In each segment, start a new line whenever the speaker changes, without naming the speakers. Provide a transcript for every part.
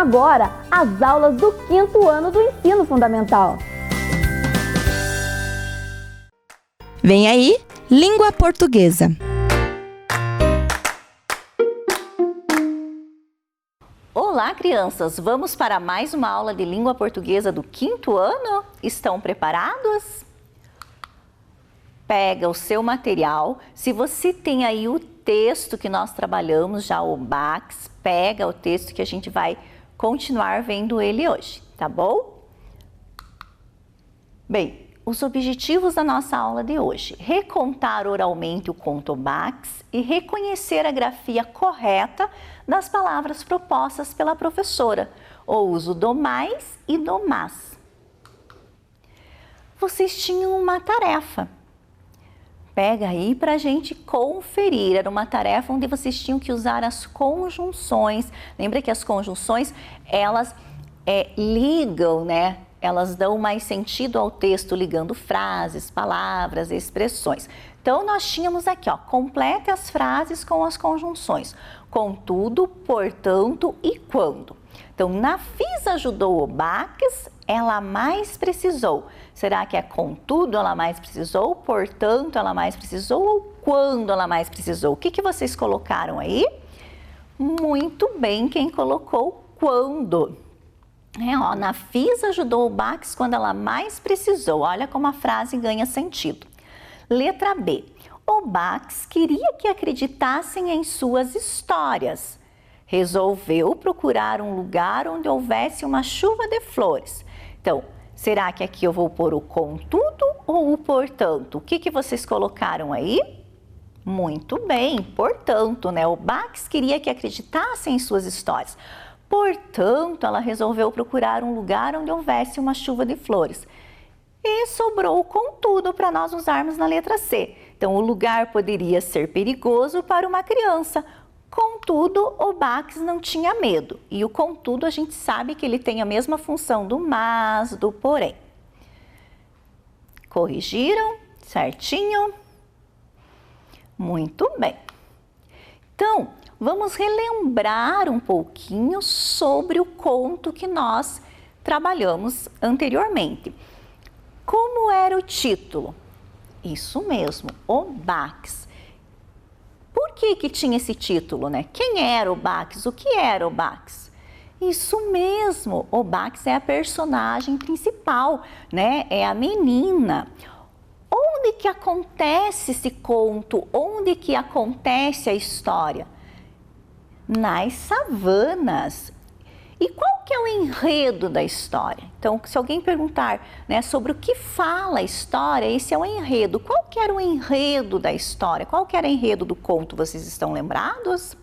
agora as aulas do 5º ano do Ensino Fundamental.
Vem aí, Língua Portuguesa.
Olá, crianças! Vamos para mais uma aula de língua portuguesa do 5º ano? Estão preparados? Pega o seu material. Se você tem aí o texto que nós trabalhamos já, o BACS, pega o texto que a gente vai continuar vendo ele hoje, tá bom? Bem, os objetivos da nossa aula de hoje: recontar oralmente o conto BACS e reconhecer a grafia correta das palavras propostas pela professora, o uso do mais e do mas. Vocês tinham uma tarefa. Pega aí para a gente conferir. Era uma tarefa onde vocês tinham que usar as conjunções. Lembra que as conjunções, elas ligam, né? Elas dão mais sentido ao texto, ligando frases, palavras, expressões. Então, nós tínhamos aqui, ó, complete as frases com as conjunções. Contudo, portanto e quando. Então, na fiz ajudou o BACS, ela mais precisou. Será que é contudo ela mais precisou, portanto ela mais precisou ou quando ela mais precisou? O que vocês colocaram aí? Muito bem, quem colocou quando. Na fiz ajudou o BACS quando ela mais precisou. Olha como a frase ganha sentido. Letra B. O BACS queria que acreditassem em suas histórias. Resolveu procurar um lugar onde houvesse uma chuva de flores. Então, será que aqui eu vou pôr o contudo ou o portanto? O que vocês colocaram aí? Muito bem, portanto, né? O BACS queria que acreditassem em suas histórias. Portanto, ela resolveu procurar um lugar onde houvesse uma chuva de flores. E sobrou o contudo para nós usarmos na letra C. Então, o lugar poderia ser perigoso para uma criança. Contudo, o BACS não tinha medo. E o contudo, a gente sabe que ele tem a mesma função do mas, do porém. Corrigiram? Certinho? Muito bem. Então, vamos relembrar um pouquinho sobre o conto que nós trabalhamos anteriormente. Como era o título? Isso mesmo, o BACS. Por que tinha esse título, né? Quem era o BACS? O que era o BACS? Isso mesmo, o BACS é a personagem principal, né? É a menina. Onde que acontece esse conto? Onde que acontece a história? Nas savanas. E qual que é o enredo da história? Então, se alguém perguntar, né, sobre o que fala a história, esse é o enredo. Qual que era o enredo da história? Qual que era o enredo do conto? Vocês estão lembrados?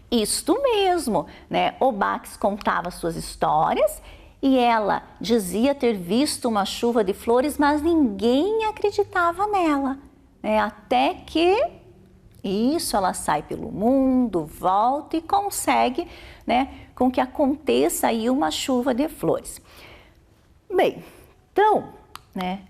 Isto mesmo, né? O BACS contava suas histórias e ela dizia ter visto uma chuva de flores, mas ninguém acreditava nela, né? Até que ela sai pelo mundo, volta e consegue, né, com que aconteça aí uma chuva de flores. Bem, então, né,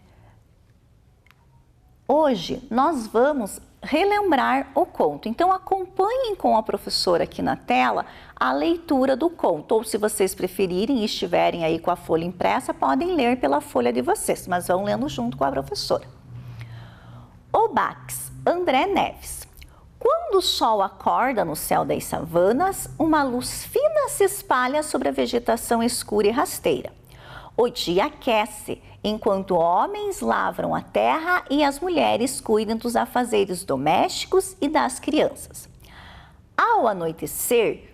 hoje nós vamos relembrar o conto. Então, acompanhem com a professora aqui na tela a leitura do conto. Ou, se vocês preferirem e estiverem aí com a folha impressa, podem ler pela folha de vocês, mas vão lendo junto com a professora. O BACS, André Neves. Quando o sol acorda no céu das savanas, uma luz fina se espalha sobre a vegetação escura e rasteira. O dia aquece, enquanto homens lavram a terra e as mulheres cuidam dos afazeres domésticos e das crianças. Ao anoitecer,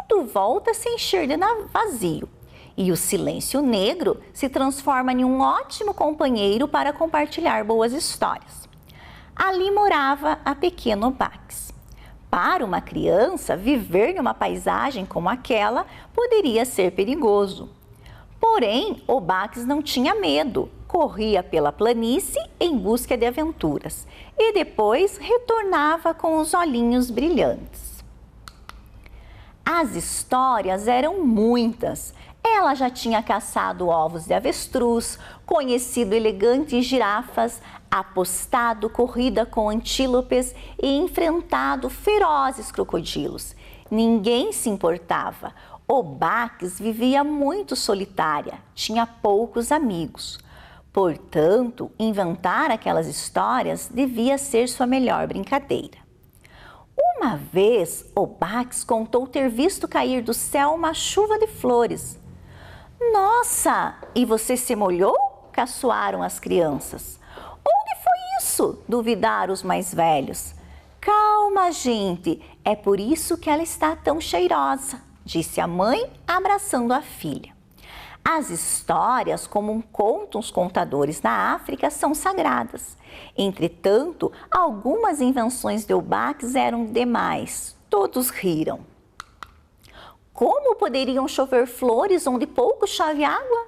tudo volta a se encher de vazio e o silêncio negro se transforma em um ótimo companheiro para compartilhar boas histórias. Ali morava a pequena BACS. Para uma criança, viver em uma paisagem como aquela poderia ser perigoso. Porém, o BACS não tinha medo, corria pela planície em busca de aventuras e depois retornava com os olhinhos brilhantes. As histórias eram muitas. Ela já tinha caçado ovos de avestruz, conhecido elegantes girafas, apostado corrida com antílopes e enfrentado ferozes crocodilos. Ninguém se importava. O Baques vivia muito solitária, tinha poucos amigos. Portanto, inventar aquelas histórias devia ser sua melhor brincadeira. Uma vez, o Baques contou ter visto cair do céu uma chuva de flores. Nossa, e você se molhou? Caçoaram as crianças. Onde foi isso? Duvidaram os mais velhos. Calma, gente, é por isso que ela está tão cheirosa, disse a mãe, abraçando a filha. As histórias, como contam os contadores na África, são sagradas. Entretanto, algumas invenções de Baques eram demais. Todos riram. Como poderiam chover flores onde pouco chove água?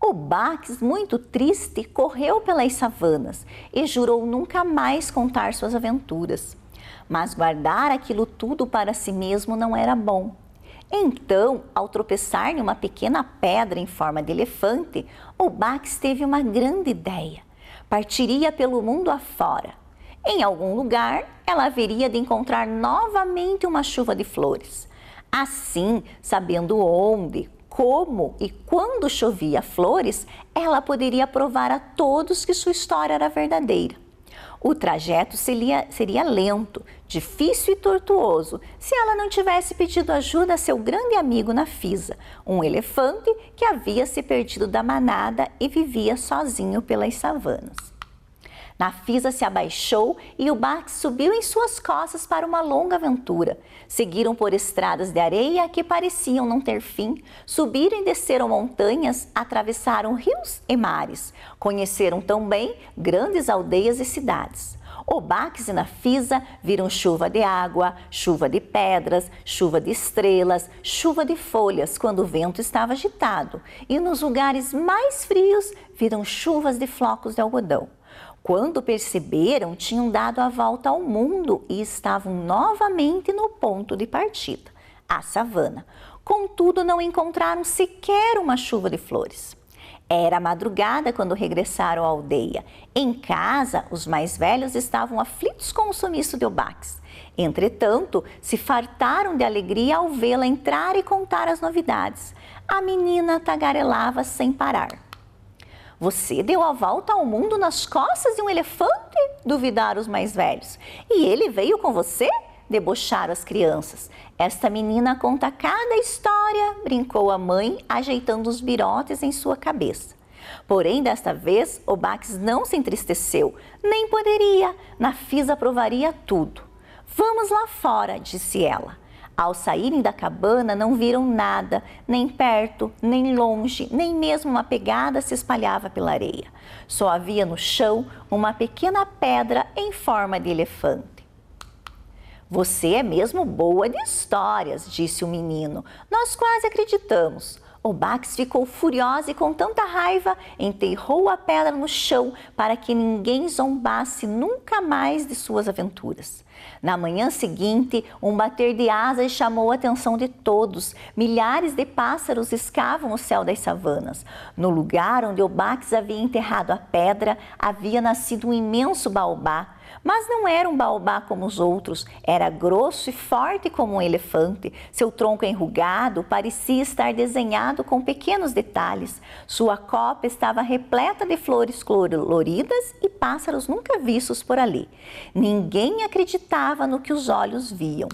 O Baques, muito triste, correu pelas savanas e jurou nunca mais contar suas aventuras. Mas guardar aquilo tudo para si mesmo não era bom. Então, ao tropeçar em uma pequena pedra em forma de elefante, o Baques teve uma grande ideia. Partiria pelo mundo afora. Em algum lugar, ela haveria de encontrar novamente uma chuva de flores. Assim, sabendo onde, como e quando chovia flores, ela poderia provar a todos que sua história era verdadeira. O trajeto seria lento, difícil e tortuoso se ela não tivesse pedido ajuda a seu grande amigo Nafisa, um elefante que havia se perdido da manada e vivia sozinho pelas savanas. Nafisa se abaixou e o Baques subiu em suas costas para uma longa aventura. Seguiram por estradas de areia que pareciam não ter fim, subiram e desceram montanhas, atravessaram rios e mares, conheceram também grandes aldeias e cidades. O Baques e Nafisa viram chuva de água, chuva de pedras, chuva de estrelas, chuva de folhas quando o vento estava agitado, e nos lugares mais frios viram chuvas de flocos de algodão. Quando perceberam, tinham dado a volta ao mundo e estavam novamente no ponto de partida, a savana. Contudo, não encontraram sequer uma chuva de flores. Era madrugada quando regressaram à aldeia. Em casa, os mais velhos estavam aflitos com o sumiço de Baques. Entretanto, se fartaram de alegria ao vê-la entrar e contar as novidades. A menina tagarelava sem parar. Você deu a volta ao mundo nas costas de um elefante? Duvidaram os mais velhos. E ele veio com você? Debocharam as crianças. Esta menina conta cada história, brincou a mãe, ajeitando os birotes em sua cabeça. Porém, desta vez, o Baques não se entristeceu. Nem poderia. Nafisa provaria tudo. Vamos lá fora, disse ela. Ao saírem da cabana, não viram nada, nem perto, nem longe, nem mesmo uma pegada se espalhava pela areia. Só havia no chão uma pequena pedra em forma de elefante. Você é mesmo boa de histórias, disse o menino. Nós quase acreditamos. O Baques ficou furiosa e com tanta raiva enterrou a pedra no chão para que ninguém zombasse nunca mais de suas aventuras. Na manhã seguinte, um bater de asas chamou a atenção de todos. Milhares de pássaros escavam o céu das savanas. No lugar onde o Baques havia enterrado a pedra, havia nascido um imenso baobá. Mas não era um baobá como os outros, era grosso e forte como um elefante. Seu tronco enrugado parecia estar desenhado com pequenos detalhes. Sua copa estava repleta de flores coloridas e pássaros nunca vistos por ali. Ninguém acreditava no que os olhos viam.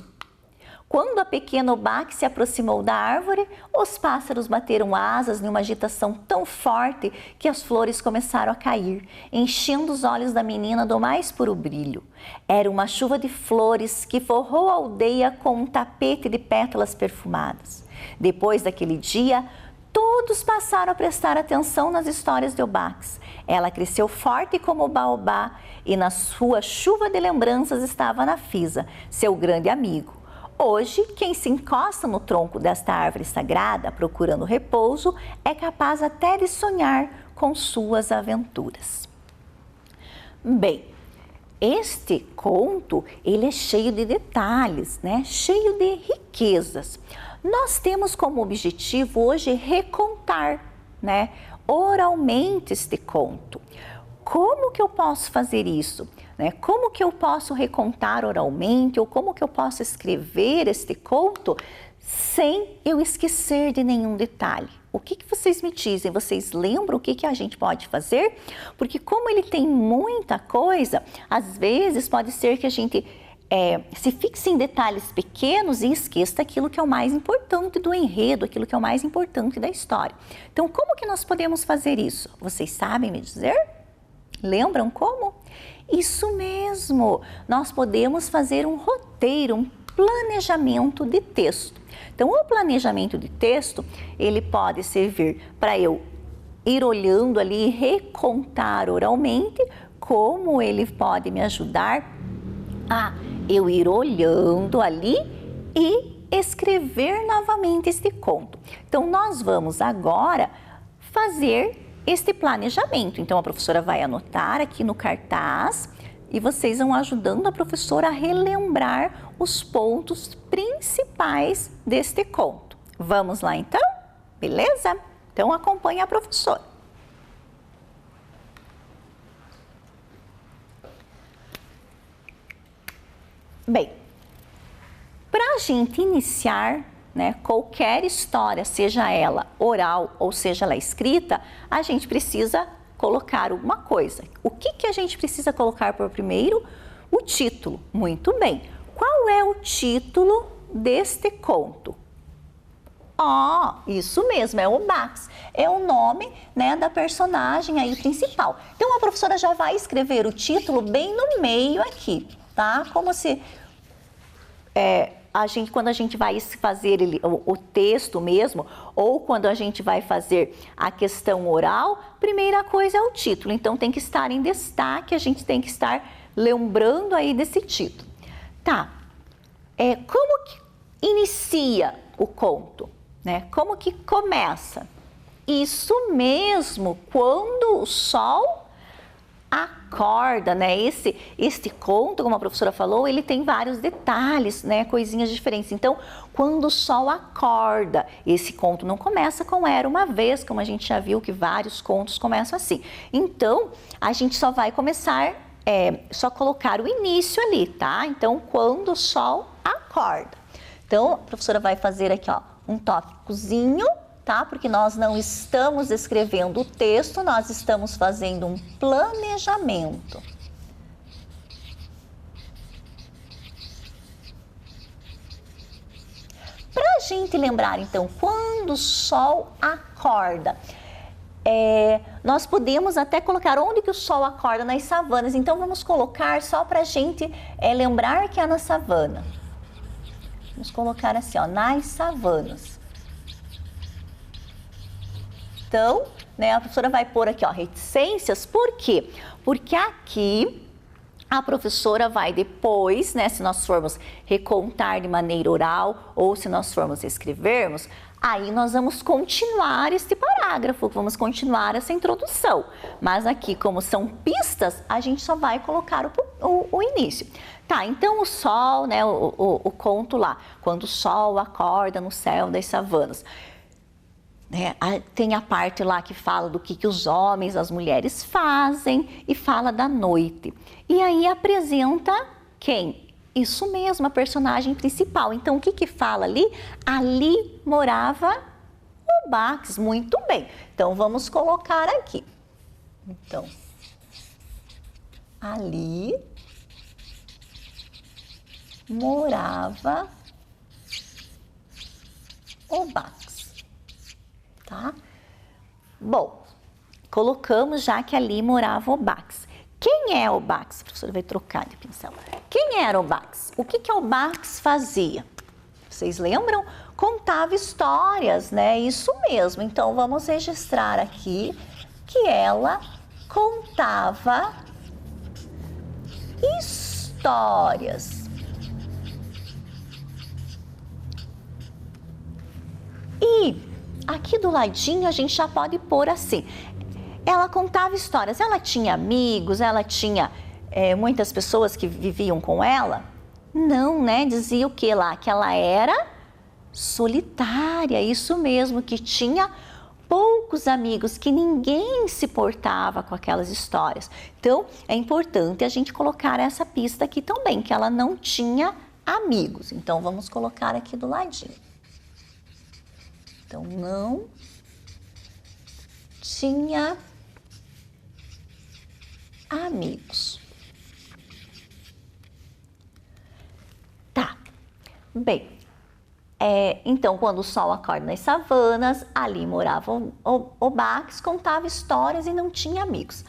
Quando a pequena Baques se aproximou da árvore, os pássaros bateram asas numa agitação tão forte que as flores começaram a cair, enchendo os olhos da menina do mais puro brilho. Era uma chuva de flores que forrou a aldeia com um tapete de pétalas perfumadas. Depois daquele dia, todos passaram a prestar atenção nas histórias de Baques. Ela cresceu forte como o baobá e na sua chuva de lembranças estava Nafisa, seu grande amigo. Hoje, quem se encosta no tronco desta árvore sagrada procurando repouso é capaz até de sonhar com suas aventuras. Bem, este conto ele é cheio de detalhes, né? Cheio de riquezas. Nós temos como objetivo hoje recontar, né? Oralmente este conto. Como que eu posso fazer isso? Como que eu posso recontar oralmente ou como que eu posso escrever este conto sem eu esquecer de nenhum detalhe. O que vocês me dizem? Vocês lembram o que a gente pode fazer? Porque como ele tem muita coisa, às vezes pode ser que a gente se fixe em detalhes pequenos e esqueça aquilo que é o mais importante do enredo, aquilo que é o mais importante da história. Então, como que nós podemos fazer isso? Vocês sabem me dizer? Lembram como? Isso mesmo! Nós podemos fazer um roteiro, um planejamento de texto. Então, o planejamento de texto, ele pode servir para eu ir olhando ali e recontar oralmente, como ele pode me ajudar a eu ir olhando ali e escrever novamente este conto. Então, nós vamos agora fazer este planejamento. Então, a professora vai anotar aqui no cartaz e vocês vão ajudando a professora a relembrar os pontos principais deste conto. Vamos lá, então? Beleza? Então, acompanhe a professora. Bem, para a gente iniciar, né, qualquer história, seja ela oral ou seja ela escrita, a gente precisa colocar uma coisa. O que a gente precisa colocar por primeiro? O título. Muito bem. Qual é o título deste conto? Isso mesmo, é o Bax. É o nome, né, da personagem aí principal. Então, a professora já vai escrever o título bem no meio aqui, tá? Como se quando a gente vai fazer o texto mesmo, ou quando a gente vai fazer a questão oral, primeira coisa é o título. Então, tem que estar em destaque, a gente tem que estar lembrando aí desse título. Tá, como que inicia o conto, né? Como que começa? Isso mesmo, quando o sol acorda, né? Este conto, como a professora falou, ele tem vários detalhes, né? Coisinhas diferentes. Então, quando o sol acorda, esse conto não começa com Era uma Vez, como a gente já viu que vários contos começam assim. Então, a gente só vai começar, só colocar o início ali, tá? Então, quando o sol acorda. Então, a professora vai fazer aqui, ó, um tópicozinho, tá? Porque nós não estamos escrevendo o texto, nós estamos fazendo um planejamento. Para a gente lembrar, então, quando o sol acorda, nós podemos até colocar onde que o sol acorda, nas savanas. Então, vamos colocar só para a gente lembrar que é na savana. Vamos colocar assim, ó, nas savanas. Então, né, a professora vai pôr aqui, ó, reticências. Por quê? Porque aqui a professora vai depois, né, se nós formos recontar de maneira oral ou se nós formos escrevermos, aí nós vamos continuar este parágrafo, vamos continuar essa introdução. Mas aqui, como são pistas, a gente só vai colocar o início. Tá, então o sol, né, o conto lá, quando o sol acorda no céu das savanas. Tem a parte lá que fala do que os homens, as mulheres fazem e fala da noite. E aí apresenta quem? Isso mesmo, a personagem principal. Então, o que fala ali? Ali morava o Bax. Muito bem. Então, vamos colocar aqui. Então, ali morava o Bax. Tá? Bom, colocamos já que ali morava o Bax. Quem é o Bax? A professora vai trocar de pincel. Quem era o Bax? O que o Bax fazia? Vocês lembram? Contava histórias, né? Isso mesmo. Então, vamos registrar aqui que ela contava histórias. E aqui do ladinho a gente já pode pôr assim. Ela contava histórias, ela tinha amigos, ela tinha muitas pessoas que viviam com ela? Não, né? Dizia o que lá? Que ela era solitária, isso mesmo, que tinha poucos amigos, que ninguém se portava com aquelas histórias. Então, é importante a gente colocar essa pista aqui também, que ela não tinha amigos. Então, vamos colocar aqui do ladinho. Então, não tinha amigos. Tá, bem, então quando o sol acorda nas savanas, ali morava o Bax, contava histórias e não tinha amigos.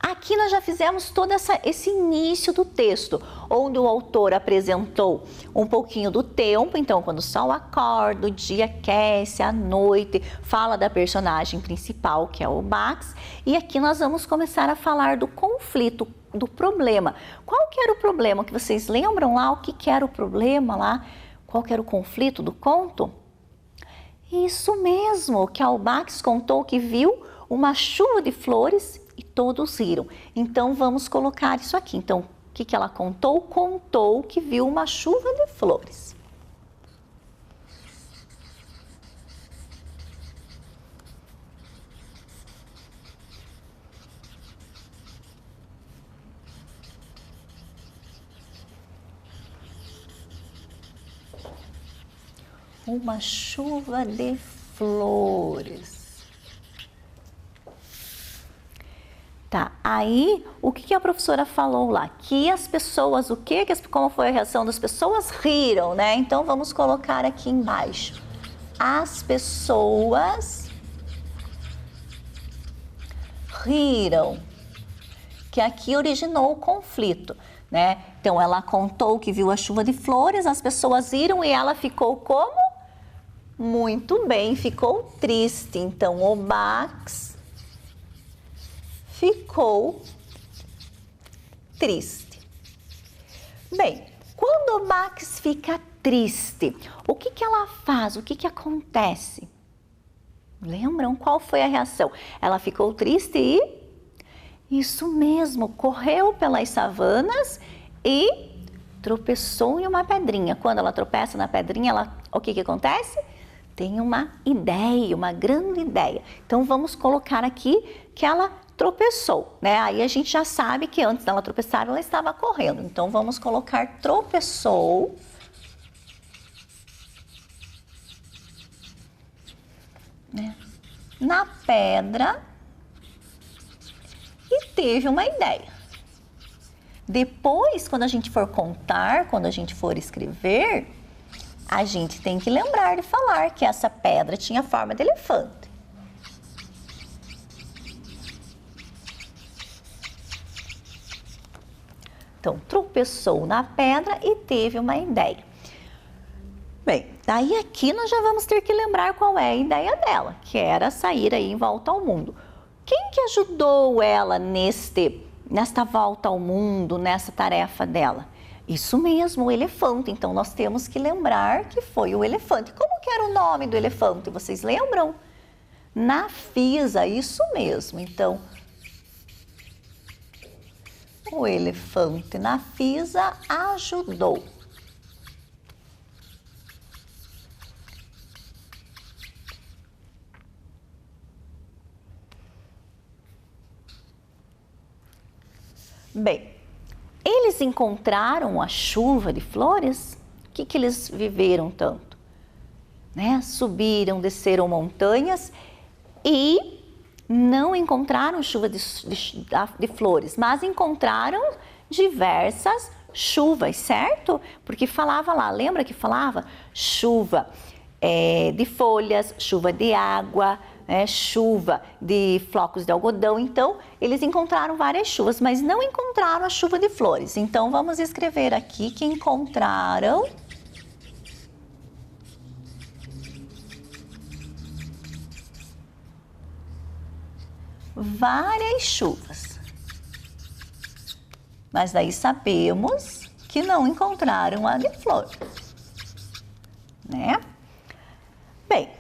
Aqui nós já fizemos todo esse início do texto, onde o autor apresentou um pouquinho do tempo, então quando o sol acorda, o dia aquece, a noite, fala da personagem principal, que é o Bax, e aqui nós vamos começar a falar do conflito, do problema. Qual que era o problema? Que vocês lembram lá? O que era o problema lá? Qual que era o conflito do conto? Isso mesmo, que a Bax contou que viu uma chuva de flores e todos riram. Então, vamos colocar isso aqui. Então, o que ela contou? Contou que viu uma chuva de flores. Uma chuva de flores. Tá, aí o que a professora falou lá? Que as pessoas, como foi a reação das pessoas? Riram, né? Então vamos colocar aqui embaixo. As pessoas riram, que aqui originou o conflito, né? Então ela contou que viu a chuva de flores, as pessoas riram e ela ficou como? Muito bem, ficou triste. Então o Bax ficou triste. Bem, quando o Bax fica triste, o que ela faz? O que acontece? Lembram qual foi a reação? Ela ficou triste e... Isso mesmo, correu pelas savanas e tropeçou em uma pedrinha. Quando ela tropeça na pedrinha, o que acontece? Tem uma ideia, uma grande ideia. Então, vamos colocar aqui que ela tropeçou, né? Aí a gente já sabe que antes dela tropeçar, ela estava correndo. Então, vamos colocar tropeçou. Né? Na pedra e teve uma ideia. Depois, quando a gente for contar, quando a gente for escrever, a gente tem que lembrar de falar que essa pedra tinha forma de elefante. Então, tropeçou na pedra e teve uma ideia. Bem, daí aqui nós já vamos ter que lembrar qual é a ideia dela, que era sair aí em volta ao mundo. Quem que ajudou ela nesta volta ao mundo, nessa tarefa dela? Isso mesmo, o elefante. Então, nós temos que lembrar que foi o elefante. Como que era o nome do elefante? Vocês lembram? Nafisa, isso mesmo. Então, o elefante Nafisa ajudou. Bem, eles encontraram a chuva de flores? O que eles viveram tanto? Né? Subiram, desceram montanhas e não encontraram chuva de flores, mas encontraram diversas chuvas, certo? Porque falava lá, lembra que falava? Chuva de folhas, chuva de água, chuva de flocos de algodão. Então, eles encontraram várias chuvas, mas não encontraram a chuva de flores. Então, vamos escrever aqui que encontraram várias chuvas. Mas daí sabemos que não encontraram a de flores, né? Bem,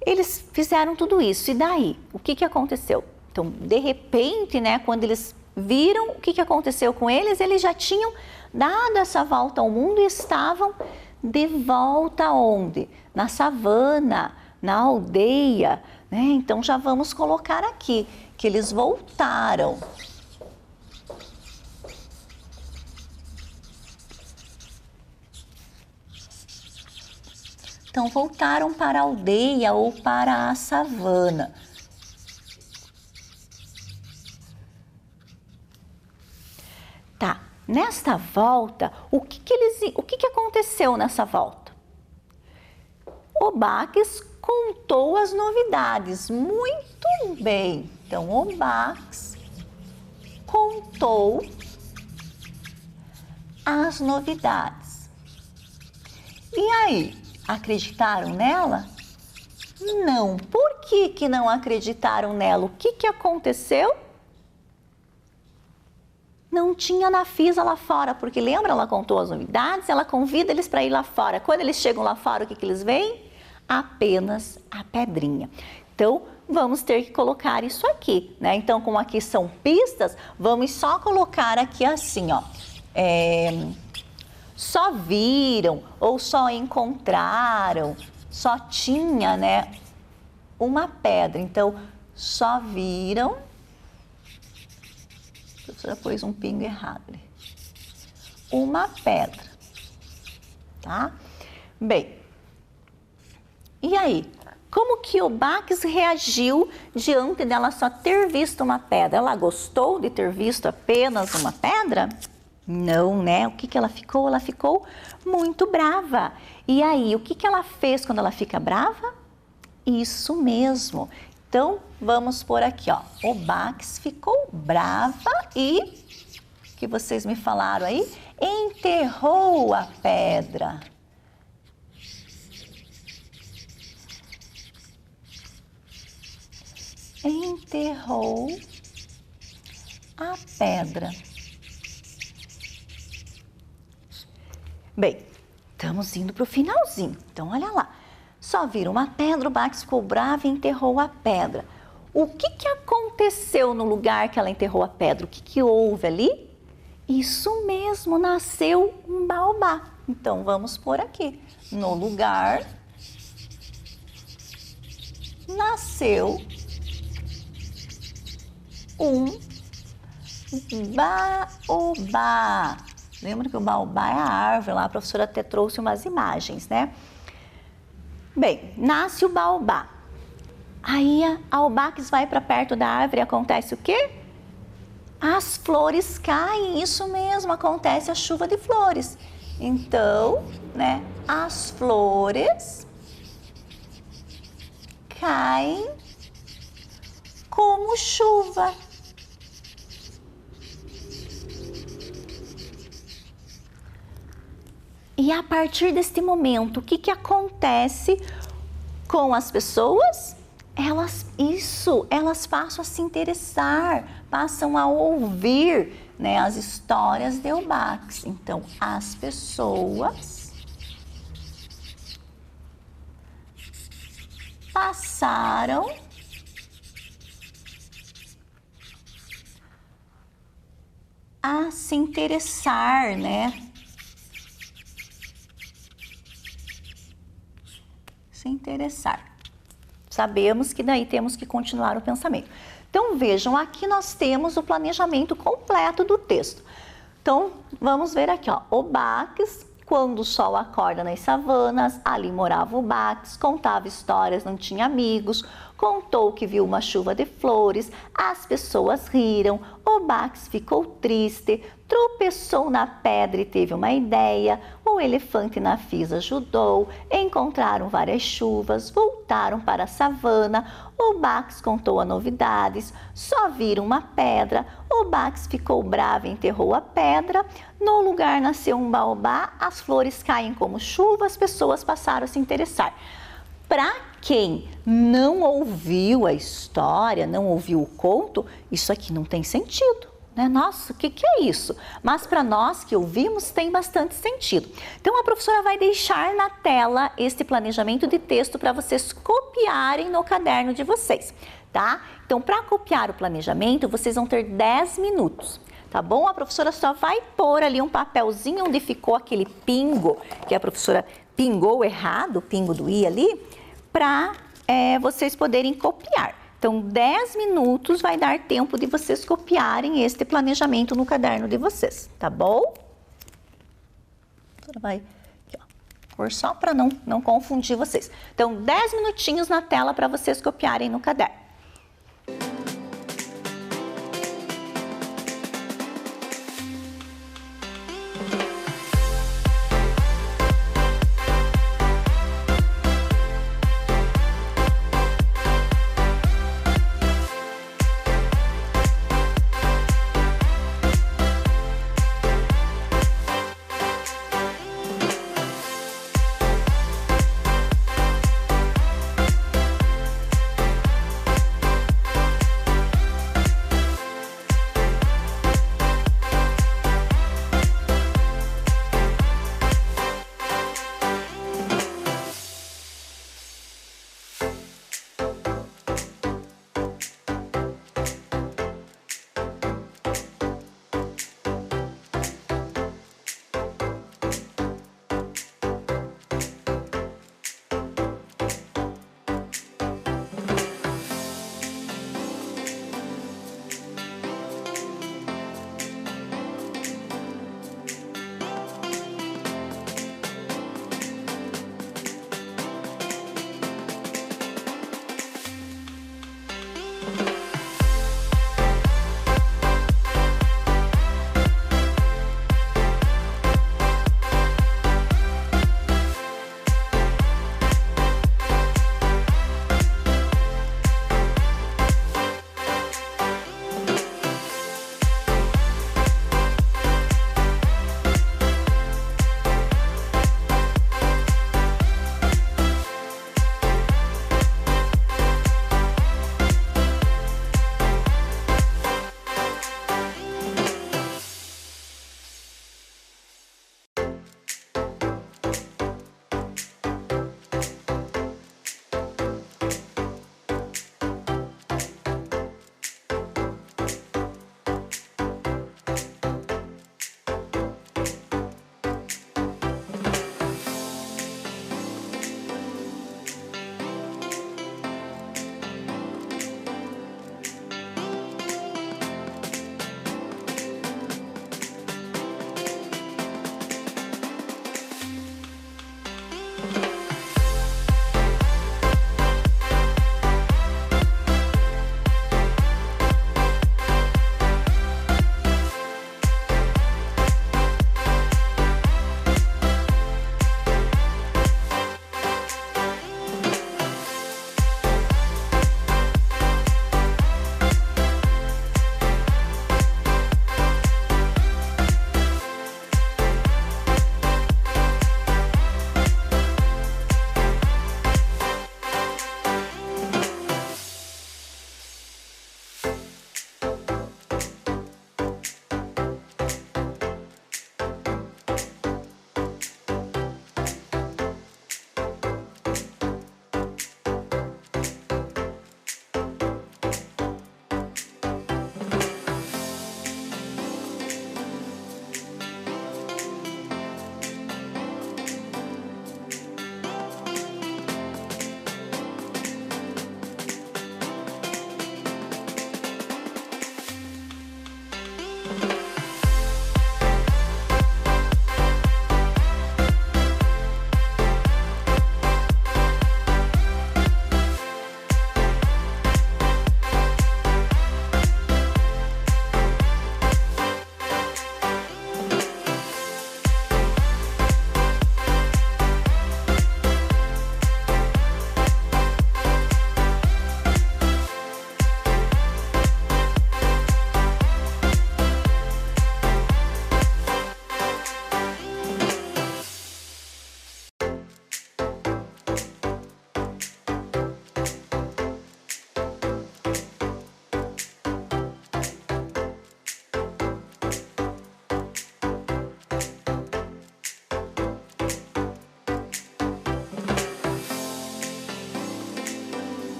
eles fizeram tudo isso, e daí? O que aconteceu? Então, de repente, né, quando eles viram o que aconteceu com eles, eles já tinham dado essa volta ao mundo e estavam de volta onde? Na savana, na aldeia, né? Então, já vamos colocar aqui que eles voltaram. Então, voltaram para a aldeia ou para a savana. Tá, nesta volta, o que aconteceu nessa volta? O Bax contou as novidades. Muito bem. Então, o Bax contou as novidades. E aí, acreditaram nela? Não. Por que não acreditaram nela? O que aconteceu? Não tinha Anafisa lá fora, porque lembra, ela contou as novidades, ela convida eles para ir lá fora. Quando eles chegam lá fora, o que eles veem? Apenas a pedrinha. Então, vamos ter que colocar isso aqui, né? Então, como aqui são pistas, vamos só colocar aqui assim, ó. Só viram ou só encontraram, só tinha, né, uma pedra. Então, só viram. A professora pôs um pingo errado ali. Uma pedra, tá? Bem, e aí? Como que o Bax reagiu diante dela só ter visto uma pedra? Ela gostou de ter visto apenas uma pedra? Não, né? O que ela ficou? Ela ficou muito brava. E aí, o que ela fez quando ela fica brava? Isso mesmo. Então, vamos por aqui, ó. O Bax ficou brava e, o que vocês me falaram aí? Enterrou a pedra. Enterrou a pedra. Bem, estamos indo para o finalzinho. Então, olha lá. Só viram uma pedra, o Bax ficou bravo e enterrou a pedra. O que aconteceu no lugar que ela enterrou a pedra? O que houve ali? Isso mesmo, nasceu um baobá. Então, vamos por aqui. No lugar, nasceu um baobá. Lembra que o baobá é a árvore lá, a professora até trouxe umas imagens, né? Bem, nasce o baobá. Aí o Bax vai para perto da árvore e acontece o quê? As flores caem, isso mesmo, acontece a chuva de flores. Então, né, as flores caem como chuva. E a partir deste momento, o que acontece com as pessoas? Elas passam a se interessar, passam a ouvir, né, as histórias de Bax. Então, as pessoas passaram a se interessar, né? Se interessar. Sabemos que daí temos que continuar o pensamento. Então, vejam, aqui nós temos o planejamento completo do texto. Então, vamos ver aqui, ó. O Bax, quando o sol acorda nas savanas, ali morava o Bax, contava histórias, não tinha amigos, contou que viu uma chuva de flores, as pessoas riram, o Bax ficou triste, tropeçou na pedra e teve uma ideia, o elefante Nafisa ajudou, encontraram várias chuvas, voltaram para a savana, o Bax contou as novidades, só viram uma pedra, o Bax ficou bravo e enterrou a pedra, no lugar nasceu um baobá, as flores caem como chuva, as pessoas passaram a se interessar. Para quem não ouviu a história, não ouviu o conto, isso aqui não tem sentido, né? Nossa, o que é isso? Mas para nós que ouvimos, tem bastante sentido. Então, a professora vai deixar na tela este planejamento de texto para vocês copiarem no caderno de vocês, tá? Então, para copiar o planejamento, vocês vão ter 10 minutos. Tá bom? A professora só vai pôr ali um papelzinho onde ficou aquele pingo, que a professora pingou errado, o pingo do i ali, para vocês poderem copiar. Então, 10 minutos vai dar tempo de vocês copiarem este planejamento no caderno de vocês, tá bom? A professora vai aqui, ó, Só para não confundir vocês. Então, 10 minutinhos na tela para vocês copiarem no caderno.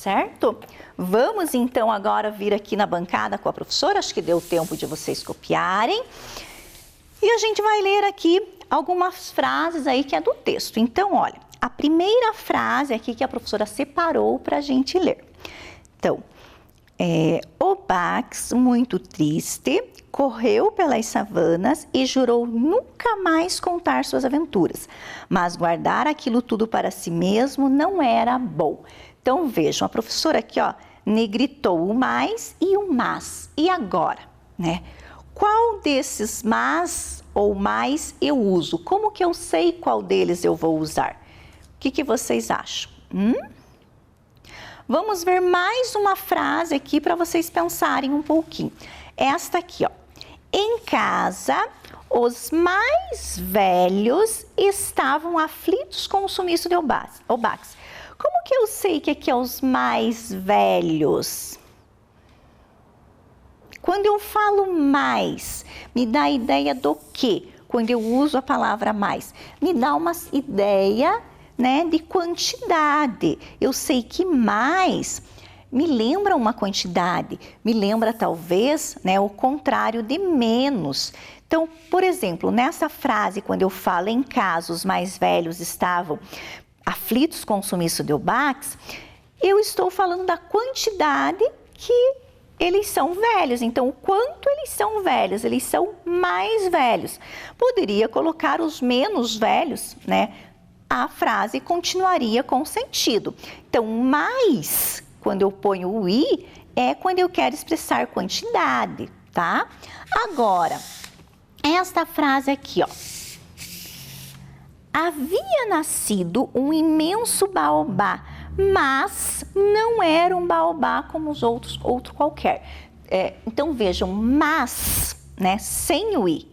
certo? Vamos então agora vir aqui na bancada com a professora, acho que deu tempo de vocês copiarem. E a gente vai ler aqui algumas frases aí que é do texto. Então, olha, a primeira frase aqui que a professora separou para a gente ler. Então, o Bax, muito triste, correu pelas savanas e jurou nunca mais contar suas aventuras. Mas guardar aquilo tudo para si mesmo não era bom. Então, vejam, a professora aqui, ó, negritou o mais e o mas. E agora, né? Qual desses mas ou mais eu uso? Como que eu sei qual deles eu vou usar? O que vocês acham? Vamos ver mais uma frase aqui para vocês pensarem um pouquinho. Esta aqui, ó. Em casa, os mais velhos estavam aflitos com o sumiço de Obax. Como que eu sei que aqui é os mais velhos? Quando eu falo mais, me dá ideia do quê? Quando eu uso a palavra mais, me dá uma ideia, né, de quantidade. Eu sei que mais me lembra uma quantidade, me lembra talvez, né, o contrário de menos. Então, por exemplo, nessa frase, quando eu falo em casa, os mais velhos estavam aflitos com o sumiço de Obax, eu estou falando da quantidade que eles são velhos. Então, o quanto eles são velhos? Eles são mais velhos. Poderia colocar os menos velhos, né? A frase continuaria com sentido. Então, mais, quando eu ponho o i, é quando eu quero expressar quantidade, tá? Agora, esta frase aqui, ó. Havia nascido um imenso baobá, mas não era um baobá como os outros, outro qualquer. Então, vejam, mas, né, sem o i.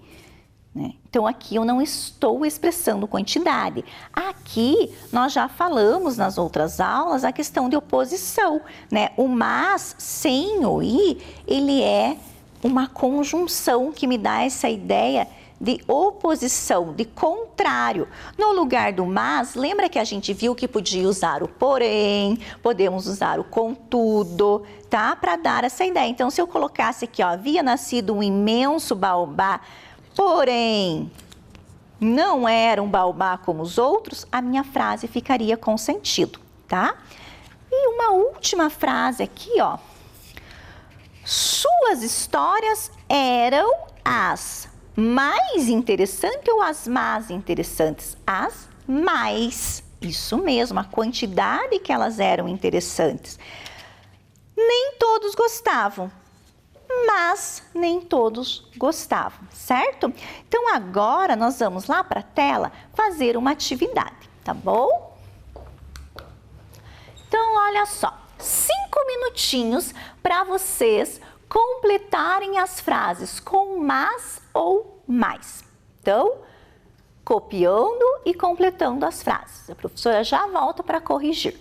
Né? Então, aqui eu não estou expressando quantidade. Aqui, nós já falamos nas outras aulas a questão de oposição, né? O mas sem o i, ele é uma conjunção que me dá essa ideia de oposição, de contrário. No lugar do mas, lembra que a gente viu que podia usar o porém, podemos usar o contudo, tá? Para dar essa ideia. Então, se eu colocasse aqui, ó, havia nascido um imenso baobá, porém não era um baobá como os outros, a minha frase ficaria com sentido, tá? E uma última frase aqui, ó. Suas histórias eram as mais interessantes ou as mais interessantes? As mais. Isso mesmo, a quantidade que elas eram interessantes. Nem todos gostavam, mas nem todos gostavam, certo? Então, agora nós vamos lá para a tela fazer uma atividade, tá bom? Então, olha só, 5 minutinhos para vocês completarem as frases com mas ou mais. Então, copiando e completando as frases. A professora já volta para corrigir.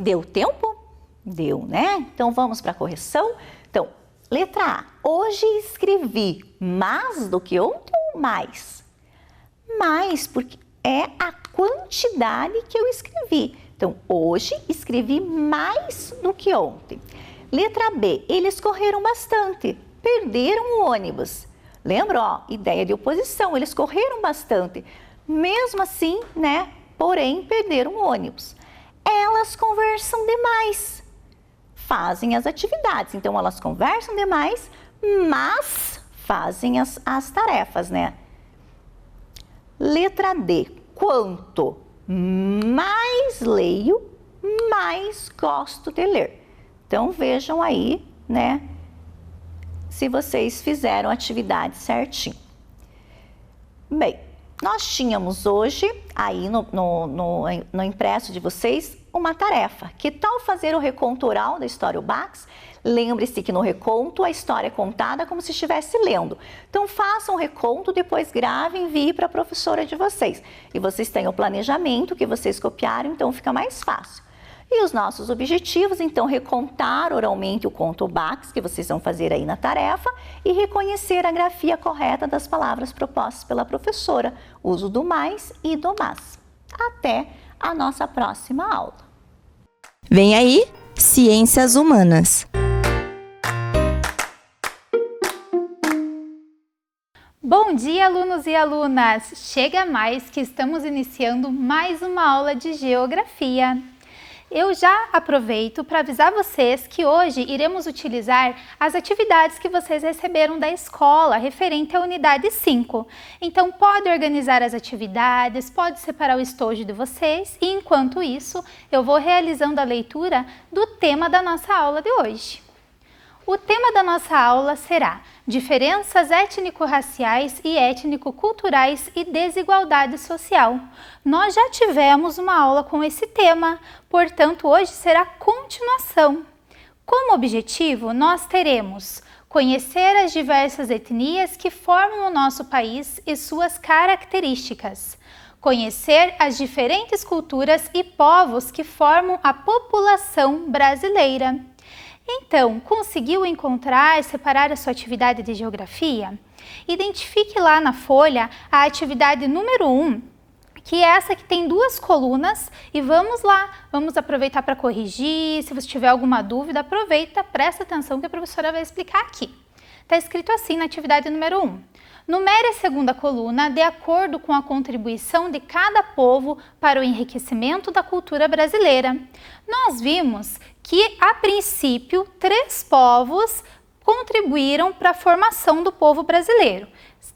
Deu tempo? Deu, né? Então, vamos para a correção. Então, letra A. Hoje escrevi mais do que ontem ou mais? Mais, porque é a quantidade que eu escrevi. Então, hoje escrevi mais do que ontem. Letra B. Eles correram bastante, perderam o ônibus. Lembra, ó, ideia de oposição, eles correram bastante. Mesmo assim, né, porém, perderam o ônibus. Elas conversam demais, fazem as atividades. Então, elas conversam demais, mas fazem as tarefas, né? Letra D. Quanto mais leio, mais gosto de ler. Então, vejam aí, né, se vocês fizeram a atividade certinho. Bem, nós tínhamos hoje, aí no impresso de vocês, uma tarefa. Que tal fazer o reconto oral da história Bax? Lembre-se que no reconto a história é contada como se estivesse lendo. Então façam o reconto, depois gravem e enviem para a professora de vocês. E vocês têm o planejamento que vocês copiaram, então fica mais fácil. E os nossos objetivos, então, recontar oralmente o conto Bax, que vocês vão fazer aí na tarefa, e reconhecer a grafia correta das palavras propostas pela professora, uso do mais e do mas. Até a nossa próxima aula.
Vem aí, Ciências Humanas.
Bom dia, alunos e alunas! Chega mais que estamos iniciando mais uma aula de Geografia. Eu já aproveito para avisar vocês que hoje iremos utilizar as atividades que vocês receberam da escola referente à unidade 5. Então pode organizar as atividades, pode separar o estojo de vocês e enquanto isso eu vou realizando a leitura do tema da nossa aula de hoje. O tema da nossa aula será Diferenças étnico-raciais e étnico-culturais e desigualdade social. Nós já tivemos uma aula com esse tema, portanto hoje será continuação. Como objetivo, nós teremos conhecer as diversas etnias que formam o nosso país e suas características. Conhecer as diferentes culturas e povos que formam a população brasileira. Então, conseguiu encontrar e separar a sua atividade de geografia? Identifique lá na folha a atividade número 1, que é essa que tem 2 colunas, e vamos lá, vamos aproveitar para corrigir. Se você tiver alguma dúvida, aproveita, presta atenção que a professora vai explicar aqui. Está escrito assim na atividade número 1. Numere a segunda coluna de acordo com a contribuição de cada povo para o enriquecimento da cultura brasileira. Nós vimos que, a princípio, 3 povos contribuíram para a formação do povo brasileiro.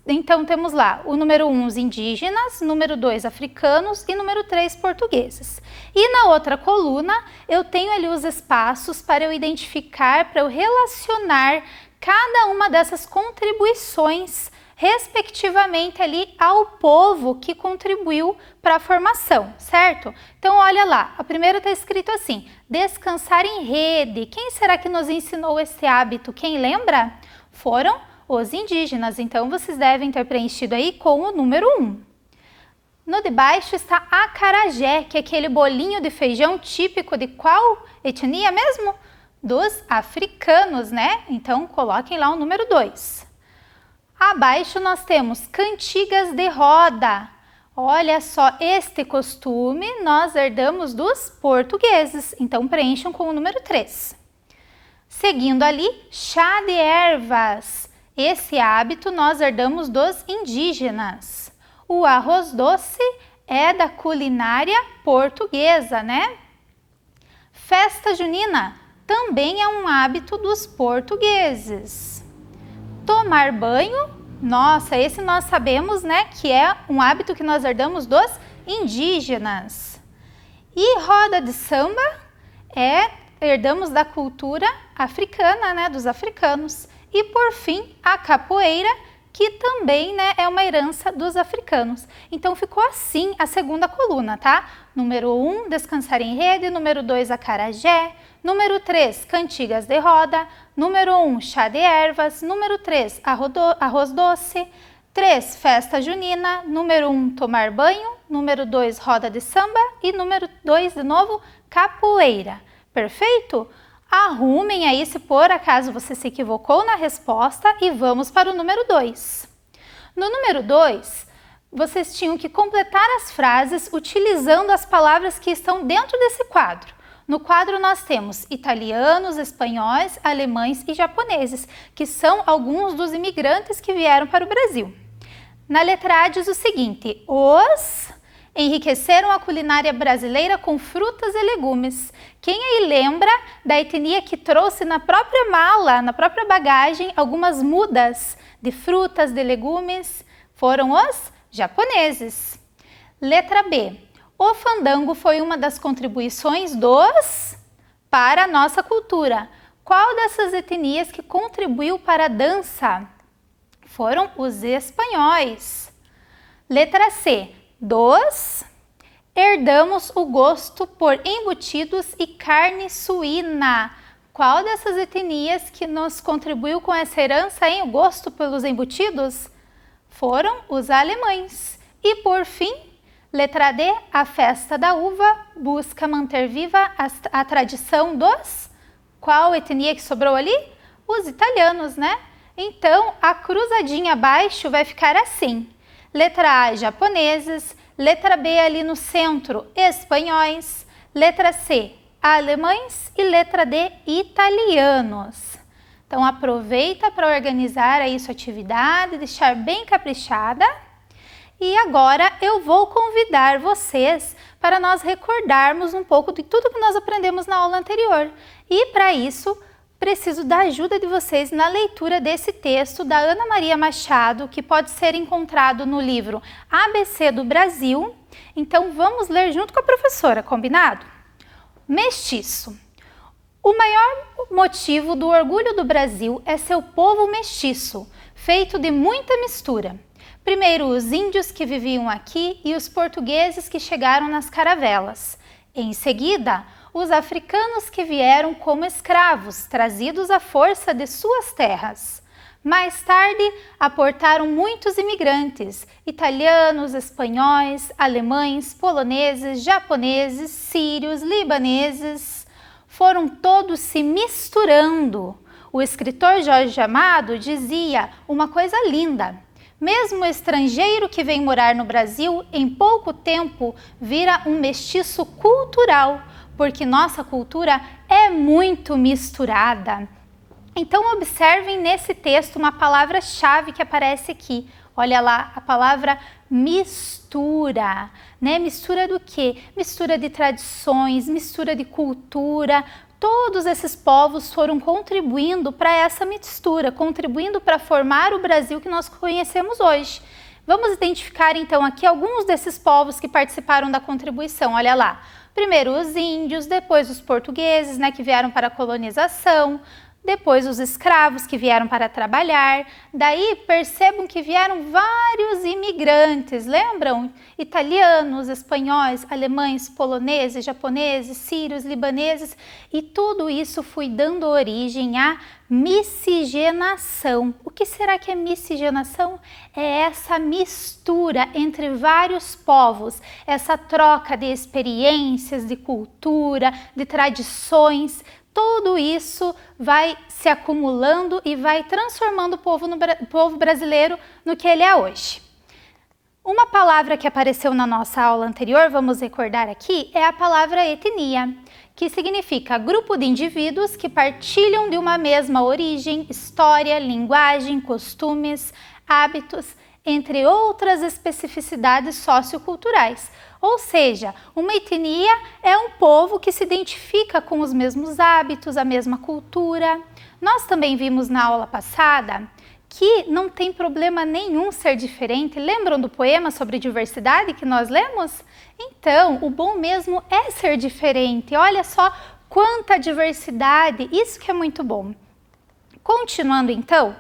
Então, temos lá o número 1, os indígenas, número 2, africanos e número 3, portugueses. E na outra coluna, eu tenho ali os espaços para eu identificar, para eu relacionar cada uma dessas contribuições respectivamente ali ao povo que contribuiu para a formação, certo? Então, olha lá, a primeira está escrito assim, descansar em rede. Quem será que nos ensinou esse hábito? Quem lembra? Foram os indígenas, então vocês devem ter preenchido aí com o número 1. No de baixo está acarajé, que é aquele bolinho de feijão típico de qual etnia mesmo? Dos africanos, né? Então, coloquem lá o número 2. Abaixo nós temos cantigas de roda. Olha só, este costume nós herdamos dos portugueses, então preencham com o número 3. Seguindo ali, chá de ervas. Esse hábito nós herdamos dos indígenas. O arroz doce é da culinária portuguesa, né? Festa junina também é um hábito dos portugueses. Tomar banho, nossa, esse nós sabemos, né, que é um hábito que nós herdamos dos indígenas. E roda de samba herdamos da cultura africana, né, dos africanos. E por fim, a capoeira, que também, né, é uma herança dos africanos. Então ficou assim a segunda coluna, tá? Número 1, descansar em rede, número 2, acarajé, número 3, cantigas de roda, número 1, chá de ervas, número 3, arroz doce, 3, festa junina, número 1, tomar banho, número 2, roda de samba e número 2, de novo, capoeira. Perfeito? Arrumem aí se por acaso você se equivocou na resposta e vamos para o número 2. No número 2, vocês tinham que completar as frases utilizando as palavras que estão dentro desse quadro. No quadro nós temos italianos, espanhóis, alemães e japoneses, que são alguns dos imigrantes que vieram para o Brasil. Na letra A diz o seguinte: os enriqueceram a culinária brasileira com frutas e legumes. Quem aí lembra da etnia que trouxe na própria mala, na própria bagagem, algumas mudas de frutas, de legumes? Foram os japoneses. Letra B. O fandango foi uma das contribuições para a nossa cultura. Qual dessas etnias que contribuiu para a dança? Foram os espanhóis. Letra C. Herdamos o gosto por embutidos e carne suína. Qual dessas etnias que nos contribuiu com essa herança, o gosto pelos embutidos? Foram os alemães. E por fim, letra D, a festa da uva busca manter viva a tradição dos... Qual etnia que sobrou ali? Os italianos, né? Então, a cruzadinha abaixo vai ficar assim. Letra A, japoneses. Letra B, ali no centro, espanhóis. Letra C, alemães. E letra D, italianos. Então, aproveita para organizar aí sua atividade, deixar bem caprichada. E agora eu vou convidar vocês para nós recordarmos um pouco de tudo que nós aprendemos na aula anterior. E para isso, preciso da ajuda de vocês na leitura desse texto da Ana Maria Machado, que pode ser encontrado no livro ABC do Brasil. Então vamos ler junto com a professora, combinado? Mestiço. O maior motivo do orgulho do Brasil é seu povo mestiço, feito de muita mistura. Primeiro os índios que viviam aqui e os portugueses que chegaram nas caravelas. Em seguida, os africanos que vieram como escravos, trazidos à força de suas terras. Mais tarde, aportaram muitos imigrantes, italianos, espanhóis, alemães, poloneses, japoneses, sírios, libaneses. Foram todos se misturando. O escritor Jorge Amado dizia uma coisa linda: mesmo o estrangeiro que vem morar no Brasil, em pouco tempo vira um mestiço cultural, porque nossa cultura é muito misturada. Então observem nesse texto uma palavra-chave que aparece aqui. Olha lá, a palavra mistura, né? Mistura do quê? Mistura de tradições, mistura de cultura. Todos esses povos foram contribuindo para essa mistura, contribuindo para formar o Brasil que nós conhecemos hoje. Vamos identificar então aqui alguns desses povos que participaram da contribuição. Olha lá, primeiro os índios, depois os portugueses, né, que vieram para a colonização, depois os escravos que vieram para trabalhar. Daí percebam que vieram vários imigrantes, lembram? Italianos, espanhóis, alemães, poloneses, japoneses, sírios, libaneses, e tudo isso foi dando origem à miscigenação. O que será que é miscigenação? É essa mistura entre vários povos, essa troca de experiências, de cultura, de tradições. Tudo isso vai se acumulando e vai transformando o povo brasileiro no que ele é hoje. Uma palavra que apareceu na nossa aula anterior, vamos recordar aqui, é a palavra etnia, que significa grupo de indivíduos que partilham de uma mesma origem, história, linguagem, costumes, hábitos, entre outras especificidades socioculturais. Ou seja, uma etnia é um povo que se identifica com os mesmos hábitos, a mesma cultura. Nós também vimos na aula passada que não tem problema nenhum ser diferente. Lembram do poema sobre diversidade que nós lemos? Então, o bom mesmo é ser diferente. Olha só quanta diversidade, isso que é muito bom. Continuando então,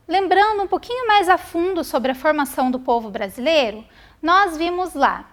lembrando um pouquinho mais a fundo sobre a formação do povo brasileiro, nós vimos lá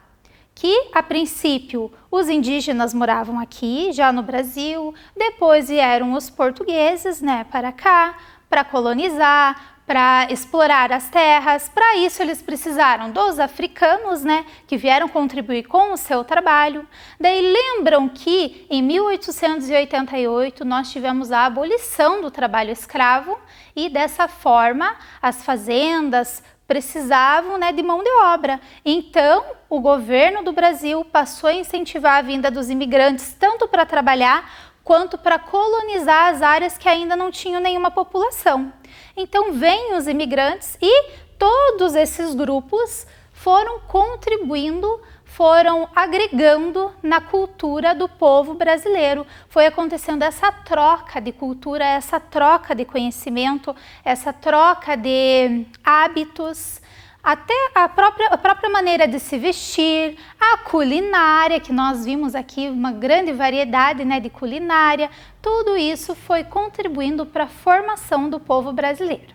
que, a princípio, os indígenas moravam aqui, já no Brasil, depois vieram os portugueses, né, para cá, para colonizar, para explorar as terras. Para isso eles precisaram dos africanos, né, que vieram contribuir com o seu trabalho. Daí lembram que em 1888 nós tivemos a abolição do trabalho escravo e dessa forma as fazendas precisavam, né, de mão de obra. Então o governo do Brasil passou a incentivar a vinda dos imigrantes tanto para trabalhar quanto para colonizar as áreas que ainda não tinham nenhuma população. Então vêm os imigrantes e todos esses grupos foram contribuindo, foram agregando na cultura do povo brasileiro. Foi acontecendo essa troca de cultura, essa troca de conhecimento, essa troca de hábitos, até a própria maneira de se vestir, a culinária, que nós vimos aqui uma grande variedade, né, de culinária, tudo isso foi contribuindo para a formação do povo brasileiro.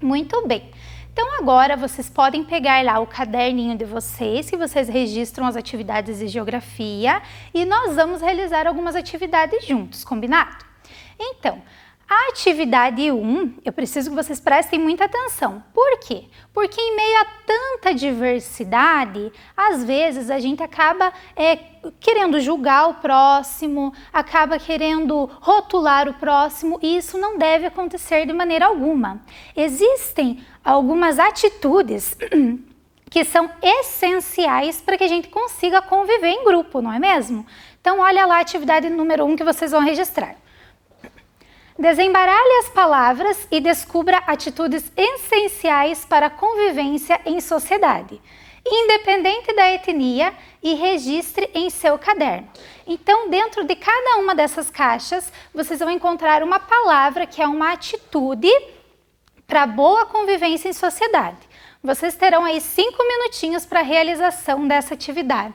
Muito bem, então agora vocês podem pegar lá o caderninho de vocês, que vocês registram as atividades de geografia, e nós vamos realizar algumas atividades juntos, combinado? Então, a atividade 1, eu preciso que vocês prestem muita atenção. Por quê? Porque em meio a tanta diversidade, às vezes a gente acaba querendo julgar o próximo, acaba querendo rotular o próximo, e isso não deve acontecer de maneira alguma. Existem algumas atitudes que são essenciais para que a gente consiga conviver em grupo, não é mesmo? Então olha lá a atividade número 1 que vocês vão registrar. Desembaralhe as palavras e descubra atitudes essenciais para a convivência em sociedade, independente da etnia, e registre em seu caderno. Então, dentro de cada uma dessas caixas, vocês vão encontrar uma palavra que é uma atitude para boa convivência em sociedade. Vocês terão aí 5 minutinhos para a realização dessa atividade.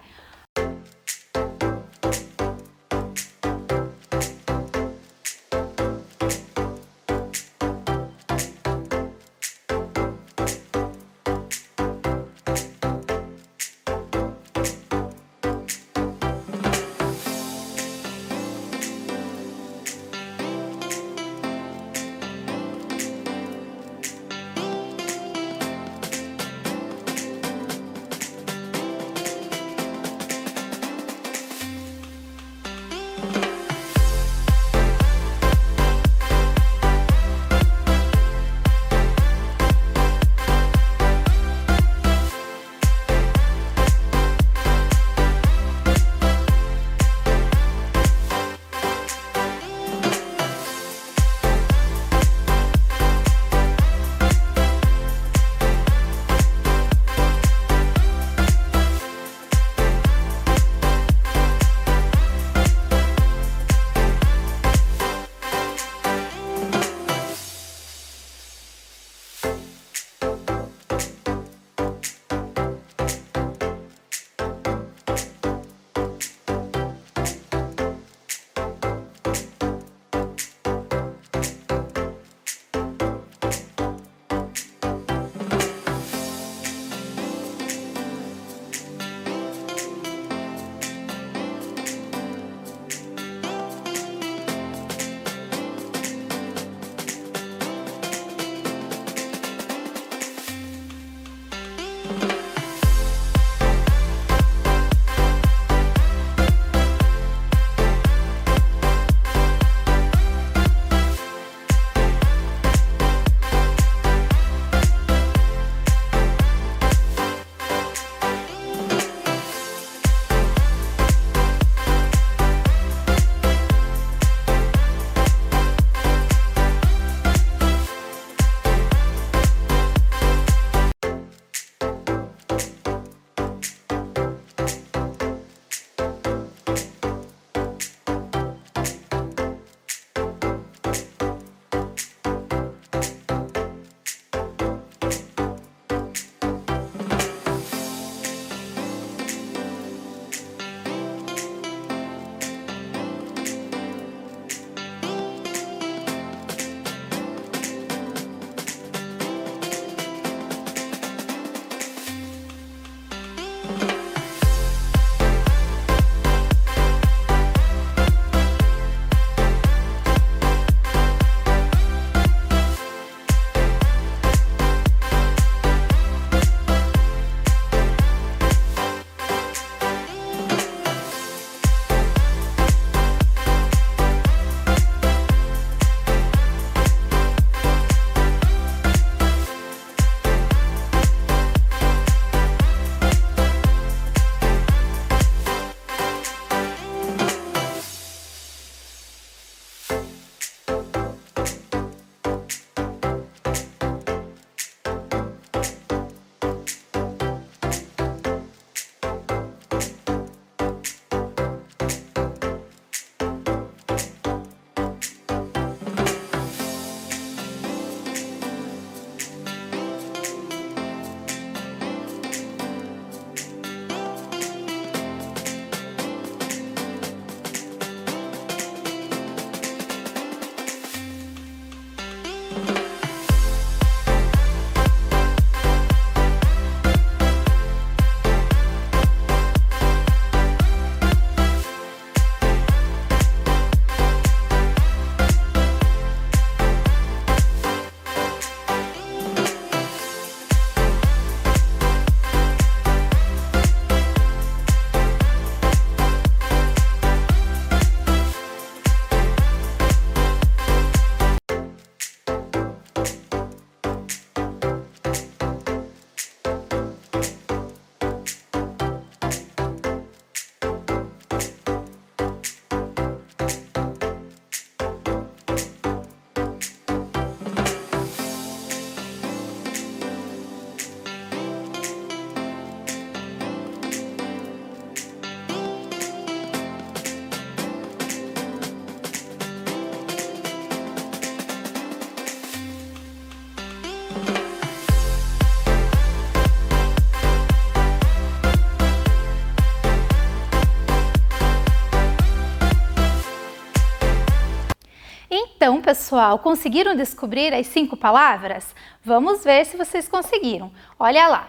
Então, pessoal, conseguiram descobrir as 5 palavras? Vamos ver se vocês conseguiram. Olha lá.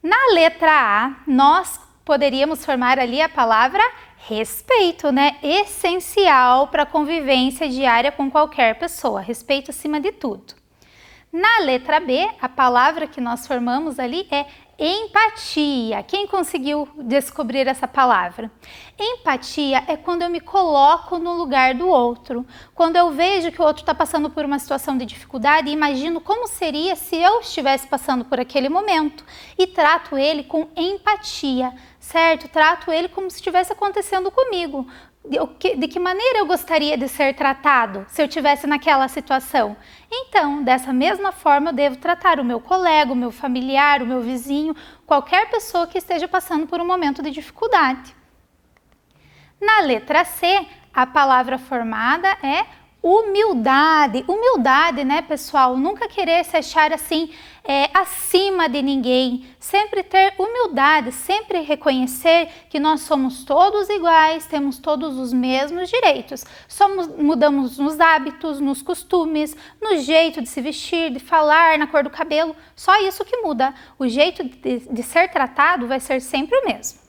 Na letra A, nós poderíamos formar ali a palavra respeito, né? Essencial para a convivência diária com qualquer pessoa. Respeito acima de tudo. Na letra B, a palavra que nós formamos ali é empatia. Quem conseguiu descobrir essa palavra? Empatia é quando eu me coloco no lugar do outro. Quando eu vejo que o outro está passando por uma situação de dificuldade e imagino como seria se eu estivesse passando por aquele momento e trato ele com empatia, certo? Trato ele como se estivesse acontecendo comigo. De que maneira eu gostaria de ser tratado se eu estivesse naquela situação? Então, dessa mesma forma, eu devo tratar o meu colega, o meu familiar, o meu vizinho, qualquer pessoa que esteja passando por um momento de dificuldade. Na letra C, a palavra formada é humildade. Humildade, né, pessoal? Nunca querer se achar assim acima de ninguém. Sempre ter humildade, sempre reconhecer que nós somos todos iguais, temos todos os mesmos direitos. Só mudamos nos hábitos, nos costumes, no jeito de se vestir, de falar, na cor do cabelo. Só isso que muda. O jeito de ser tratado vai ser sempre o mesmo.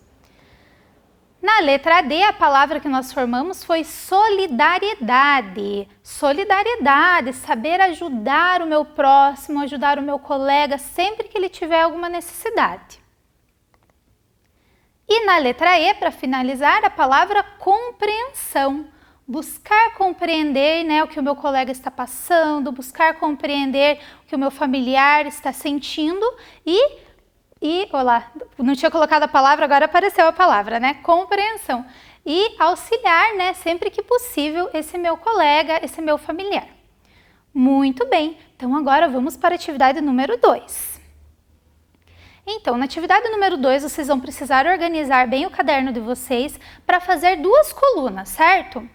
Na letra D, a palavra que nós formamos foi solidariedade. Solidariedade, saber ajudar o meu próximo, ajudar o meu colega sempre que ele tiver alguma necessidade. E na letra E, para finalizar, a palavra compreensão. Buscar compreender, né, o que o meu colega está passando, buscar compreender o que o meu familiar está sentindo olá, não tinha colocado a palavra, agora apareceu a palavra, né? Compreensão. E auxiliar, né, sempre que possível, esse meu colega, esse meu familiar. Muito bem, então agora vamos para a atividade número 2. Então, na atividade número 2, vocês vão precisar organizar bem o caderno de vocês para fazer 2 colunas, certo?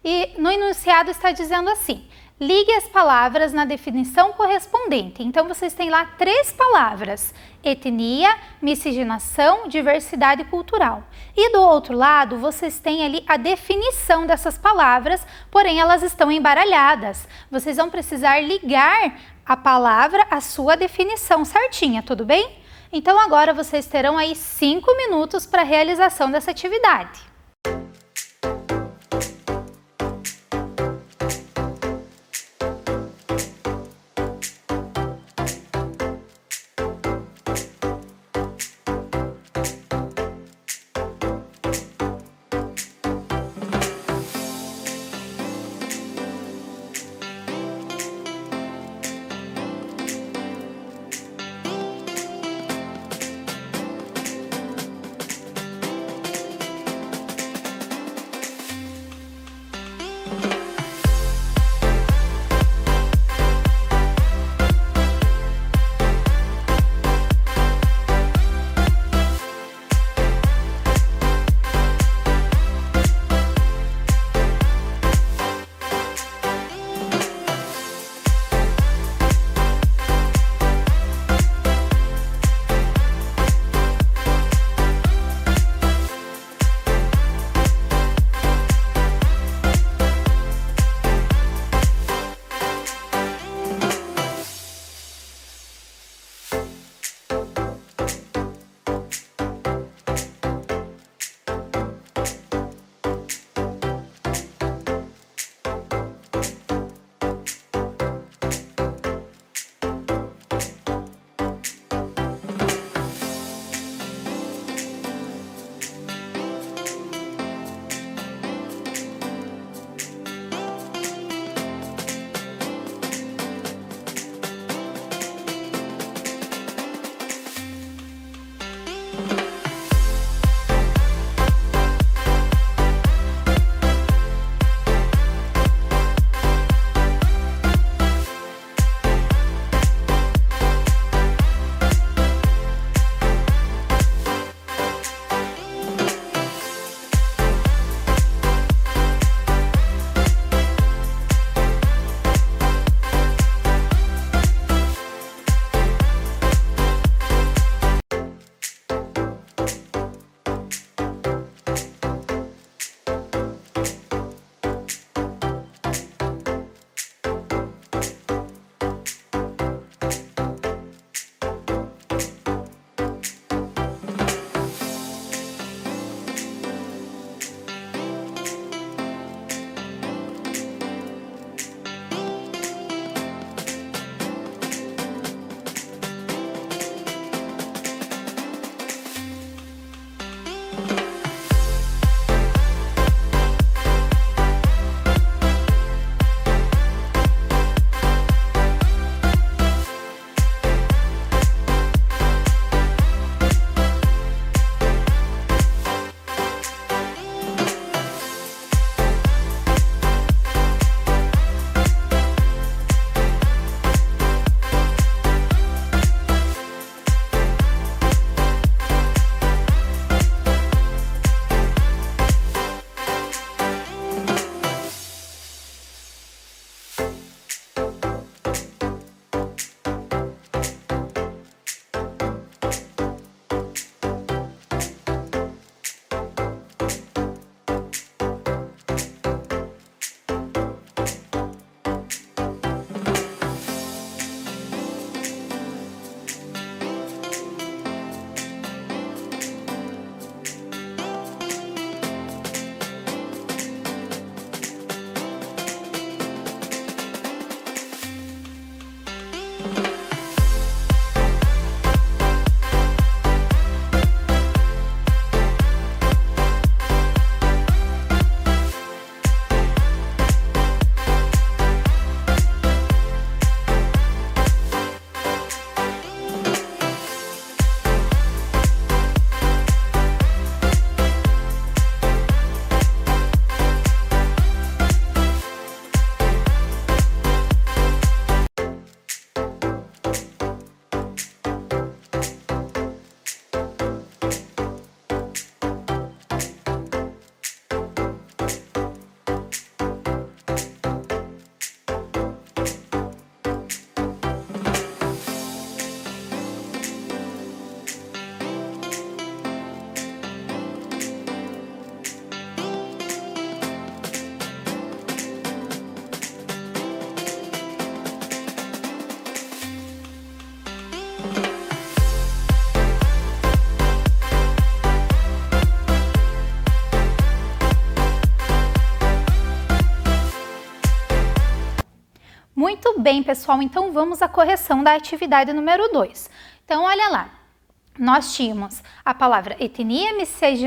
E no enunciado está dizendo assim: ligue as palavras na definição correspondente. Então, vocês têm lá 3 palavras: etnia, miscigenação, diversidade cultural. E do outro lado, vocês têm ali a definição dessas palavras, porém elas estão embaralhadas. Vocês vão precisar ligar a palavra à sua definição certinha, tudo bem? Então, agora vocês terão aí 5 minutos para a realização dessa atividade. Muito bem, pessoal, então vamos à correção da atividade número 2. Então, olha lá, nós tínhamos a palavra etnia,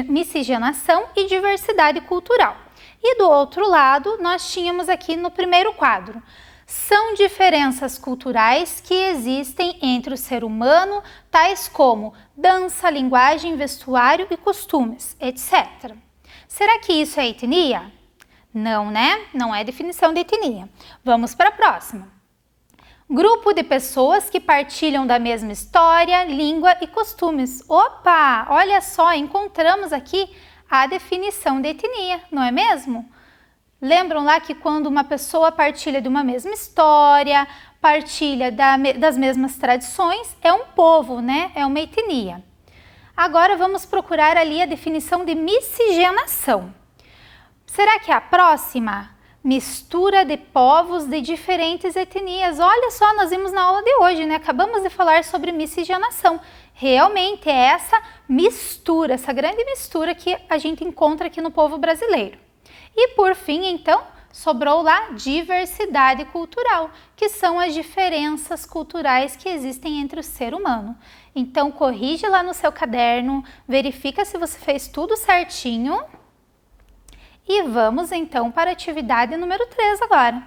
miscigenação e diversidade cultural. E do outro lado, nós tínhamos aqui no primeiro quadro, são diferenças culturais que existem entre o ser humano, tais como dança, linguagem, vestuário e costumes, etc. Será que isso é etnia? Não, né? Não é definição de etnia. Vamos para a próxima. Grupo de pessoas que partilham da mesma história, língua e costumes. Opa! Olha só, encontramos aqui a definição de etnia, não é mesmo? Lembram lá que quando uma pessoa partilha de uma mesma história, partilha das mesmas tradições, é um povo, né? É uma etnia. Agora vamos procurar ali a definição de miscigenação. Será que é a próxima? Mistura de povos de diferentes etnias. Olha só, nós vimos na aula de hoje, né? Acabamos de falar sobre miscigenação. Realmente é essa mistura, essa grande mistura que a gente encontra aqui no povo brasileiro. E por fim, então, sobrou lá diversidade cultural, que são as diferenças culturais que existem entre o ser humano. Então, corrige lá no seu caderno, verifica se você fez tudo certinho. E vamos então para a atividade número 3 agora.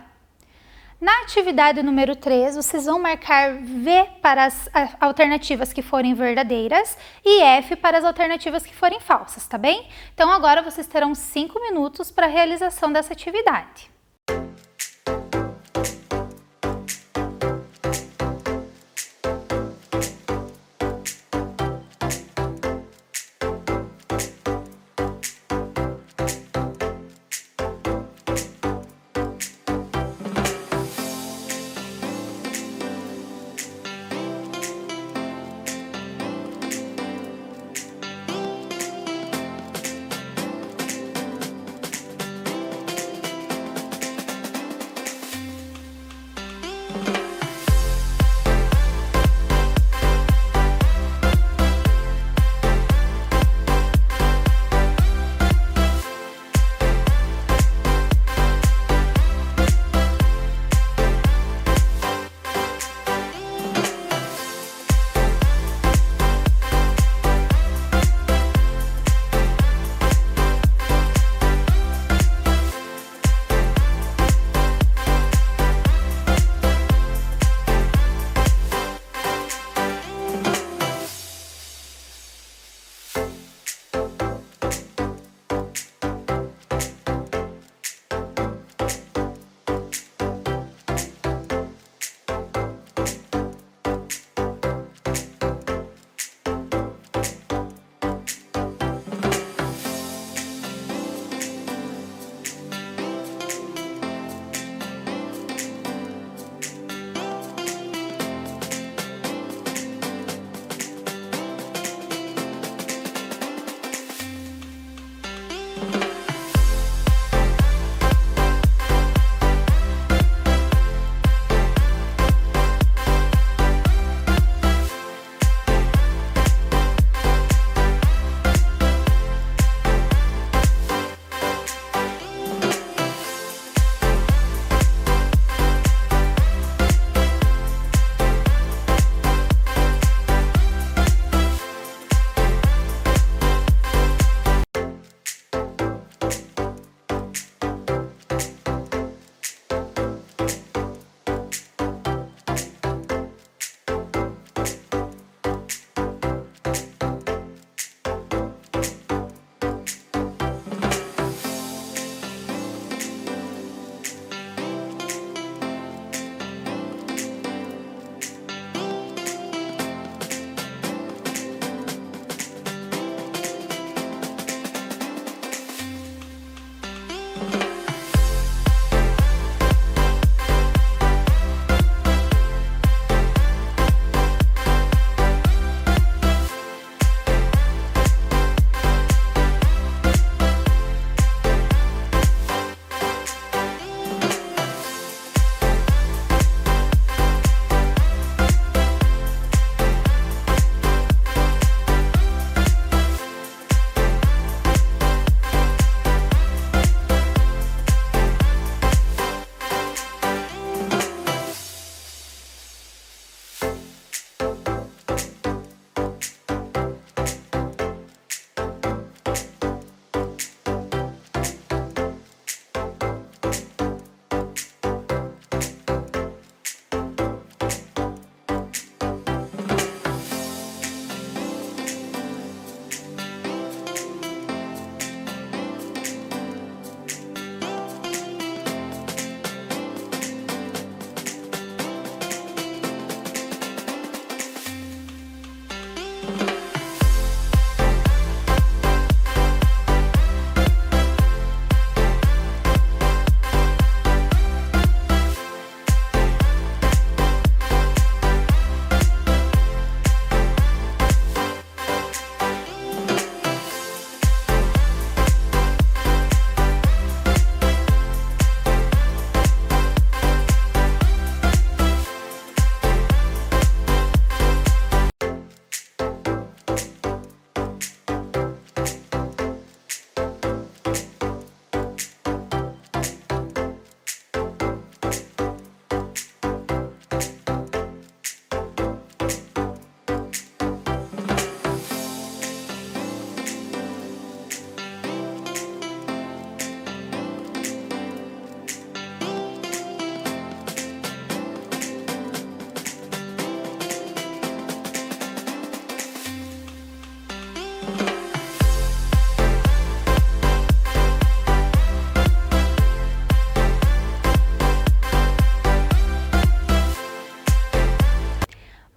Na atividade número 3, vocês vão marcar V para as alternativas que forem verdadeiras e F para as alternativas que forem falsas, tá bem? Então agora vocês terão 5 minutos para a realização dessa atividade.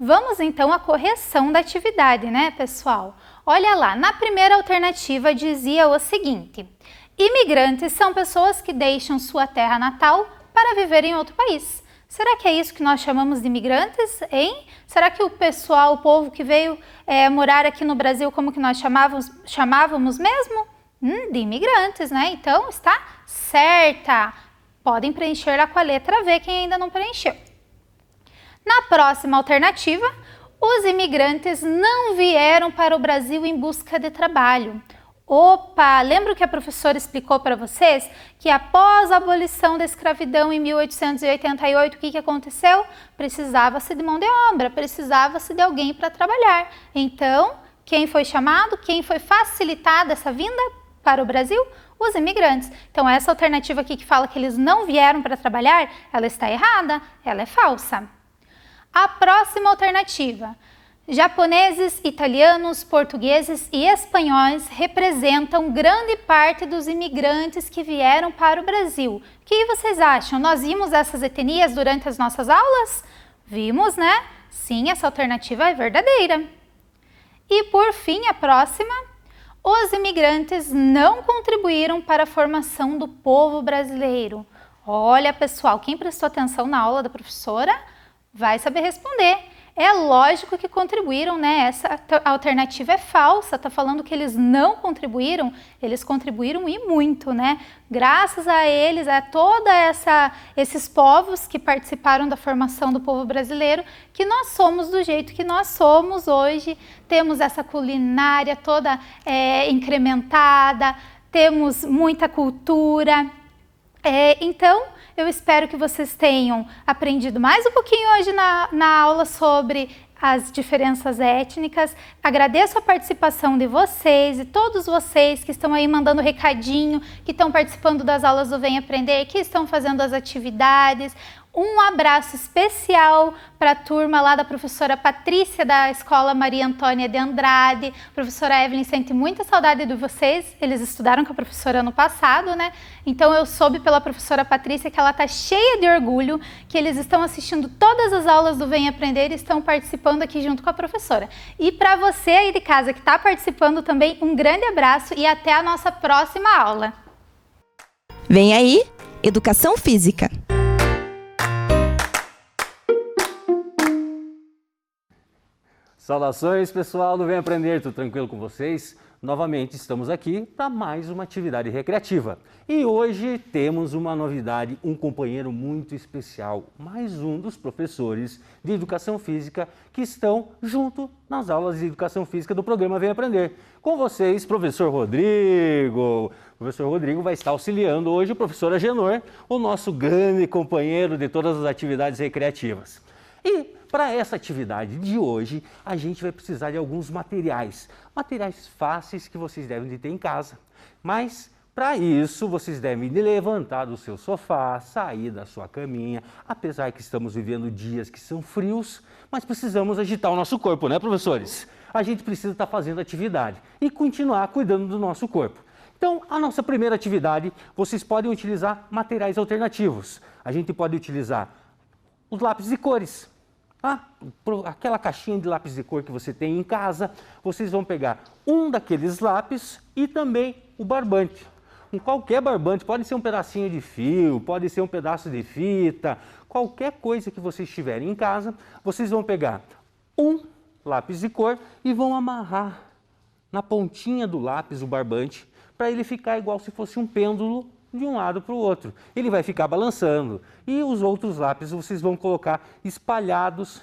Vamos então à correção da atividade, né, pessoal? Olha lá, na primeira alternativa dizia o seguinte: imigrantes são pessoas que deixam sua terra natal para viver em outro país. Será que é isso que nós chamamos de imigrantes, hein? Será que o pessoal, o povo que veio morar aqui no Brasil, como que nós chamávamos mesmo? De imigrantes, né? Então, está certa. Podem preencher lá com a letra V, quem ainda não preencheu. Na próxima alternativa, os imigrantes não vieram para o Brasil em busca de trabalho. Opa, lembra que a professora explicou para vocês que após a abolição da escravidão em 1888, o que aconteceu? Precisava-se de mão de obra, precisava-se de alguém para trabalhar. Então, quem foi chamado, quem foi facilitada essa vinda para o Brasil? Os imigrantes. Então, essa alternativa aqui que fala que eles não vieram para trabalhar, ela está errada, ela é falsa. A próxima alternativa: japoneses, italianos, portugueses e espanhóis representam grande parte dos imigrantes que vieram para o Brasil. O que vocês acham? Nós vimos essas etnias durante as nossas aulas? Vimos, né? Sim, essa alternativa é verdadeira. E por fim, a próxima: os imigrantes não contribuíram para a formação do povo brasileiro. Olha, pessoal, quem prestou atenção na aula da professora vai saber responder. É lógico que contribuíram, né? Essa alternativa é falsa, tá falando que eles não contribuíram, eles contribuíram e muito, né? Graças a eles, a toda esses povos que participaram da formação do povo brasileiro, que nós somos do jeito que nós somos hoje, temos essa culinária toda incrementada, temos muita cultura. Então, eu espero que vocês tenham aprendido mais um pouquinho hoje na aula sobre as diferenças étnicas. Agradeço a participação de vocês e todos vocês que estão aí mandando recadinho, que estão participando das aulas do Vem Aprender, que estão fazendo as atividades. Um abraço especial para a turma lá da professora Patrícia da Escola Maria Antônia de Andrade. Professora Evelyn sente muita saudade de vocês, eles estudaram com a professora ano passado, né? Então eu soube pela professora Patrícia que ela está cheia de orgulho, que eles estão assistindo todas as aulas do Vem Aprender e estão participando aqui junto com a professora. E para você aí de casa que está participando também, um grande abraço e até a nossa próxima aula.
Vem aí, Educação Física.
Saudações, pessoal do Vem Aprender, tudo tranquilo com vocês? Novamente estamos aqui para mais uma atividade recreativa. E hoje temos uma novidade, um companheiro muito especial, mais um dos professores de Educação Física que estão junto nas aulas de Educação Física do programa Vem Aprender. Com vocês, professor Rodrigo. O professor Rodrigo vai estar auxiliando hoje o professor Agenor, o nosso grande companheiro de todas as atividades recreativas. E para essa atividade de hoje, a gente vai precisar de alguns materiais fáceis que vocês devem de ter em casa. Mas, para isso, vocês devem levantar do seu sofá, sair da sua caminha, apesar que estamos vivendo dias que são frios, mas precisamos agitar o nosso corpo, né, professores? A gente precisa estar fazendo atividade e continuar cuidando do nosso corpo. Então, a nossa primeira atividade, vocês podem utilizar materiais alternativos. A gente pode utilizar os lápis de cores. Aquela caixinha de lápis de cor que você tem em casa, vocês vão pegar um daqueles lápis e também o barbante. Qualquer barbante, pode ser um pedacinho de fio, pode ser um pedaço de fita, qualquer coisa que vocês tiverem em casa, vocês vão pegar um lápis de cor e vão amarrar na pontinha do lápis o barbante para ele ficar igual se fosse um pêndulo de um lado para o outro. Ele vai ficar balançando e os outros lápis vocês vão colocar espalhados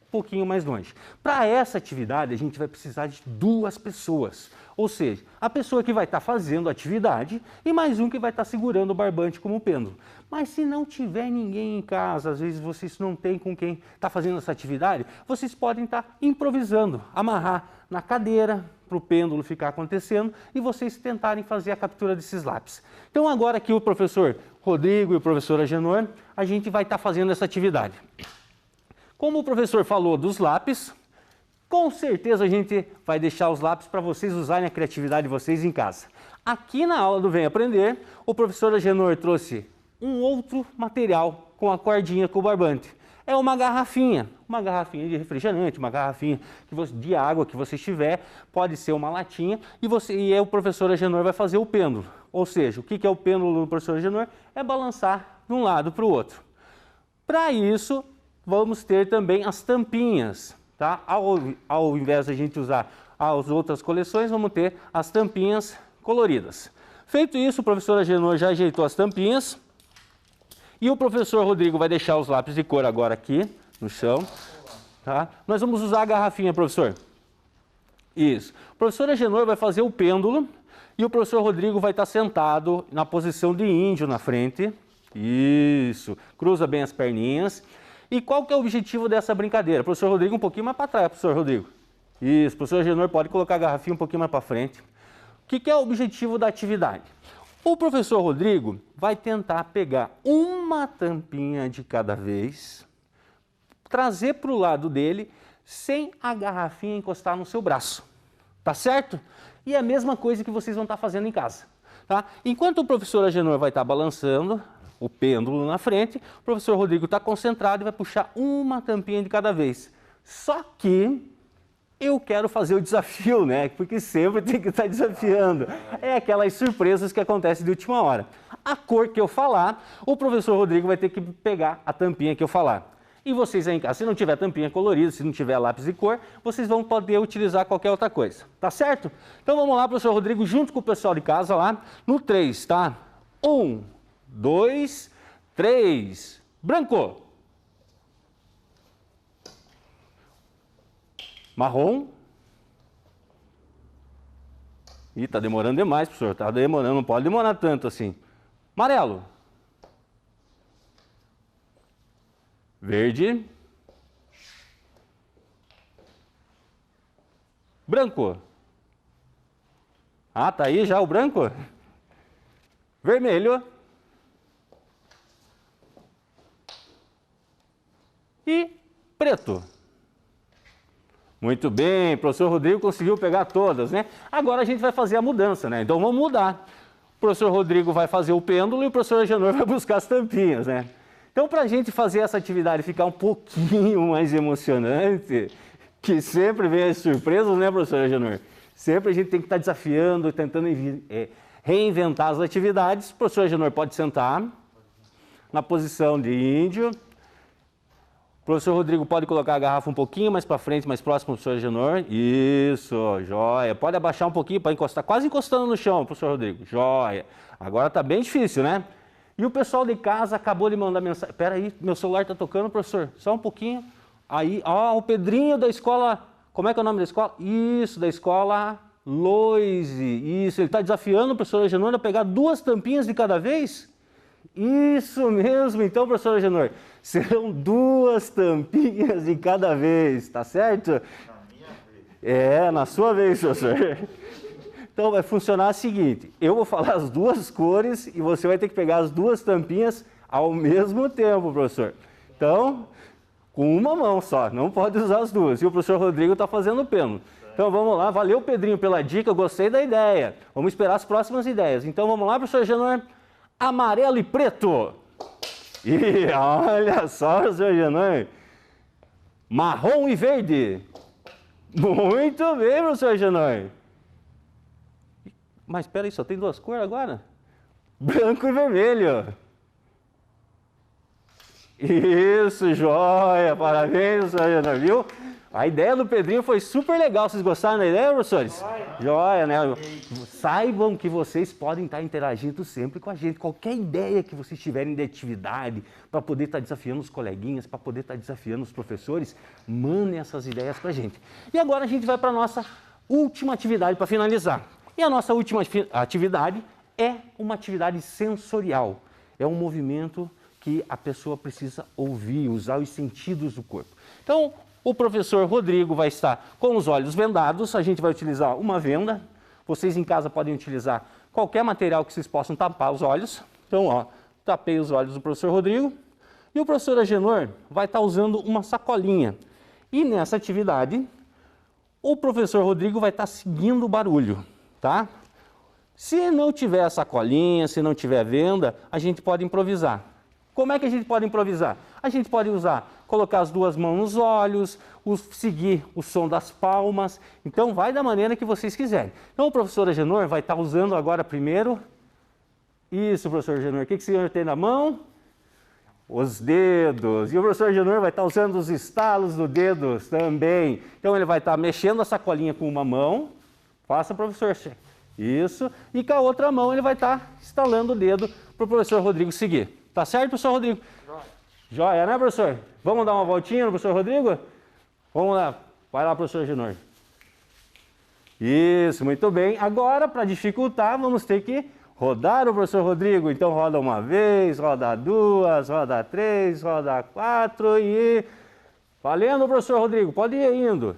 um pouquinho mais longe. Para essa atividade a gente vai precisar de 2 pessoas, ou seja, a pessoa que vai estar fazendo a atividade e mais um que vai estar segurando o barbante como pêndulo. Mas se não tiver ninguém em casa, às vezes vocês não têm com quem está fazendo essa atividade, vocês podem estar improvisando, amarrar na cadeira para o pêndulo ficar acontecendo e vocês tentarem fazer a captura desses lápis. Então agora aqui o professor Rodrigo e o professor Agenor, a gente vai estar fazendo essa atividade. Como o professor falou dos lápis, com certeza a gente vai deixar os lápis para vocês usarem a criatividade de vocês em casa. Aqui na aula do Vem Aprender, o professor Agenor trouxe um outro material com a cordinha com o barbante. é uma garrafinha de refrigerante, uma garrafinha de água que você tiver, pode ser uma latinha, e aí o professor Agenor vai fazer o pêndulo. Ou seja, o que é o pêndulo do professor Agenor? É balançar de um lado para o outro. Para isso, vamos ter também as tampinhas, tá? Ao invés de a gente usar as outras coleções, vamos ter as tampinhas coloridas. Feito isso, o professor Agenor já ajeitou as tampinhas. E o professor Rodrigo vai deixar os lápis de cor agora aqui no chão. Tá? Nós vamos usar a garrafinha, professor. Isso. O professor Agenor vai fazer o pêndulo e o professor Rodrigo vai estar sentado na posição de índio na frente. Isso. Cruza bem as perninhas. E qual que é o objetivo dessa brincadeira? Professor Rodrigo um pouquinho mais para trás, professor Rodrigo. Isso. O professor Agenor pode colocar a garrafinha um pouquinho mais para frente. O que é o objetivo da atividade? O professor Rodrigo vai tentar pegar uma tampinha de cada vez, trazer para o lado dele, sem a garrafinha encostar no seu braço. Tá certo? E é a mesma coisa que vocês vão estar fazendo em casa. Tá? Enquanto o professor Agenor vai estar balançando o pêndulo na frente, o professor Rodrigo está concentrado e vai puxar uma tampinha de cada vez. Só que eu quero fazer o desafio, né? Porque sempre tem que estar desafiando. É aquelas surpresas que acontecem de última hora. A cor que eu falar, o professor Rodrigo vai ter que pegar a tampinha que eu falar. E vocês aí em casa, se não tiver tampinha colorida, se não tiver lápis de cor, vocês vão poder utilizar qualquer outra coisa. Tá certo? Então vamos lá, professor Rodrigo, junto com o pessoal de casa lá, no 3, tá? 1, 2, 3. Branco. Marrom. Ih, tá demorando demais, professor. Tá demorando, não pode demorar tanto assim. Amarelo. Verde. Branco. Ah, tá aí já o branco? Vermelho. E preto. Muito bem, o professor Rodrigo conseguiu pegar todas, né? Agora a gente vai fazer a mudança, né? Então vamos mudar. O professor Rodrigo vai fazer o pêndulo e o professor Agenor vai buscar as tampinhas, né? Então, para a gente fazer essa atividade ficar um pouquinho mais emocionante, que sempre vem as surpresas, né, professor Agenor? Sempre a gente tem que estar desafiando, tentando reinventar as atividades. O professor Agenor pode sentar na posição de índio. O professor Rodrigo pode colocar a garrafa um pouquinho mais para frente, mais próximo do professor Agenor. Isso, joia. Pode abaixar um pouquinho para encostar, quase encostando no chão, professor Rodrigo. Joia. Agora está bem difícil, né? E o pessoal de casa acabou de mandar mensagem. Espera aí, meu celular está tocando, professor. Só um pouquinho. Aí, ó, o Pedrinho da escola... Como é que é o nome da escola? Isso, da escola Loise. Isso, ele está desafiando o professor Agenor a pegar 2 tampinhas de cada vez? Isso mesmo. Então, professor Agenor, serão 2 tampinhas de cada vez, tá certo? Na minha vez. É, na sua vez, professor. Então vai funcionar o seguinte, eu vou falar as 2 cores e você vai ter que pegar as 2 tampinhas ao mesmo tempo, professor. Então, com uma mão só, não pode usar as 2. E o professor Rodrigo está fazendo o pêndulo. Então vamos lá, valeu Pedrinho pela dica, eu gostei da ideia. Vamos esperar as próximas ideias. Então vamos lá, professor Agenor, amarelo e preto. E olha só, professor Agenor, marrom e verde. Muito bem, professor Agenor. Mas espera aí, só tem 2 cores agora? Branco e vermelho. Isso, joia. Parabéns, professor Agenor, viu? A ideia do Pedrinho foi super legal. Vocês gostaram da ideia, professores? Joia, né? Saibam que vocês podem estar interagindo sempre com a gente. Qualquer ideia que vocês tiverem de atividade, para poder estar desafiando os coleguinhas, para poder estar desafiando os professores, mandem essas ideias para a gente. E agora a gente vai para a nossa última atividade para finalizar. E a nossa última atividade é uma atividade sensorial. É um movimento que a pessoa precisa ouvir, usar os sentidos do corpo. Então, o professor Rodrigo vai estar com os olhos vendados, a gente vai utilizar uma venda. Vocês em casa podem utilizar qualquer material que vocês possam tapar os olhos. Então, ó, tapei os olhos do professor Rodrigo. E o professor Agenor vai estar usando uma sacolinha. E nessa atividade, o professor Rodrigo vai estar seguindo o barulho. Tá? Se não tiver sacolinha, se não tiver venda, a gente pode improvisar. Como é que a gente pode improvisar? A gente pode colocar as duas mãos nos olhos, seguir o som das palmas. Então, vai da maneira que vocês quiserem. Então, o professor Agenor vai estar usando agora primeiro. Isso, professor Agenor. O que o senhor tem na mão? Os dedos. E o professor Agenor vai estar usando os estalos dos dedos também. Então, ele vai estar mexendo a sacolinha com uma mão. Faça, professor. Isso. E com a outra mão, ele vai estar estalando o dedo para o professor Rodrigo seguir. Tá certo, professor Rodrigo? Joia, né, professor? Vamos dar uma voltinha no professor Rodrigo? Vamos lá. Vai lá, professor Agenor. Isso, muito bem. Agora, para dificultar, vamos ter que rodar o professor Rodrigo. Então, roda uma vez, roda duas, roda três, roda quatro e... Valendo, professor Rodrigo. Pode ir indo.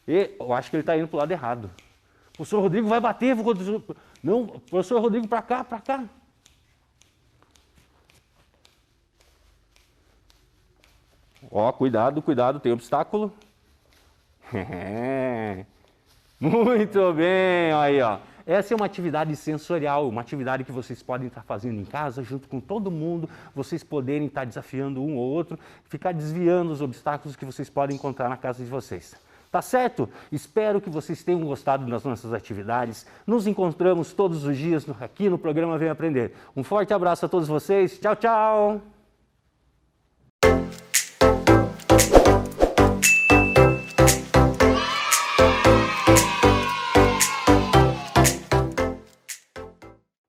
E eu acho que ele está indo para o lado errado. O professor Rodrigo vai bater. Não, professor Rodrigo, para cá, para cá. Ó, cuidado, cuidado, tem obstáculo. Muito bem, aí ó. Essa é uma atividade sensorial, uma atividade que vocês podem estar fazendo em casa, junto com todo mundo, vocês poderem estar desafiando um ou outro, ficar desviando os obstáculos que vocês podem encontrar na casa de vocês. Tá certo? Espero que vocês tenham gostado das nossas atividades. Nos encontramos todos os dias aqui no programa Vem Aprender. Um forte abraço a todos vocês. Tchau, tchau!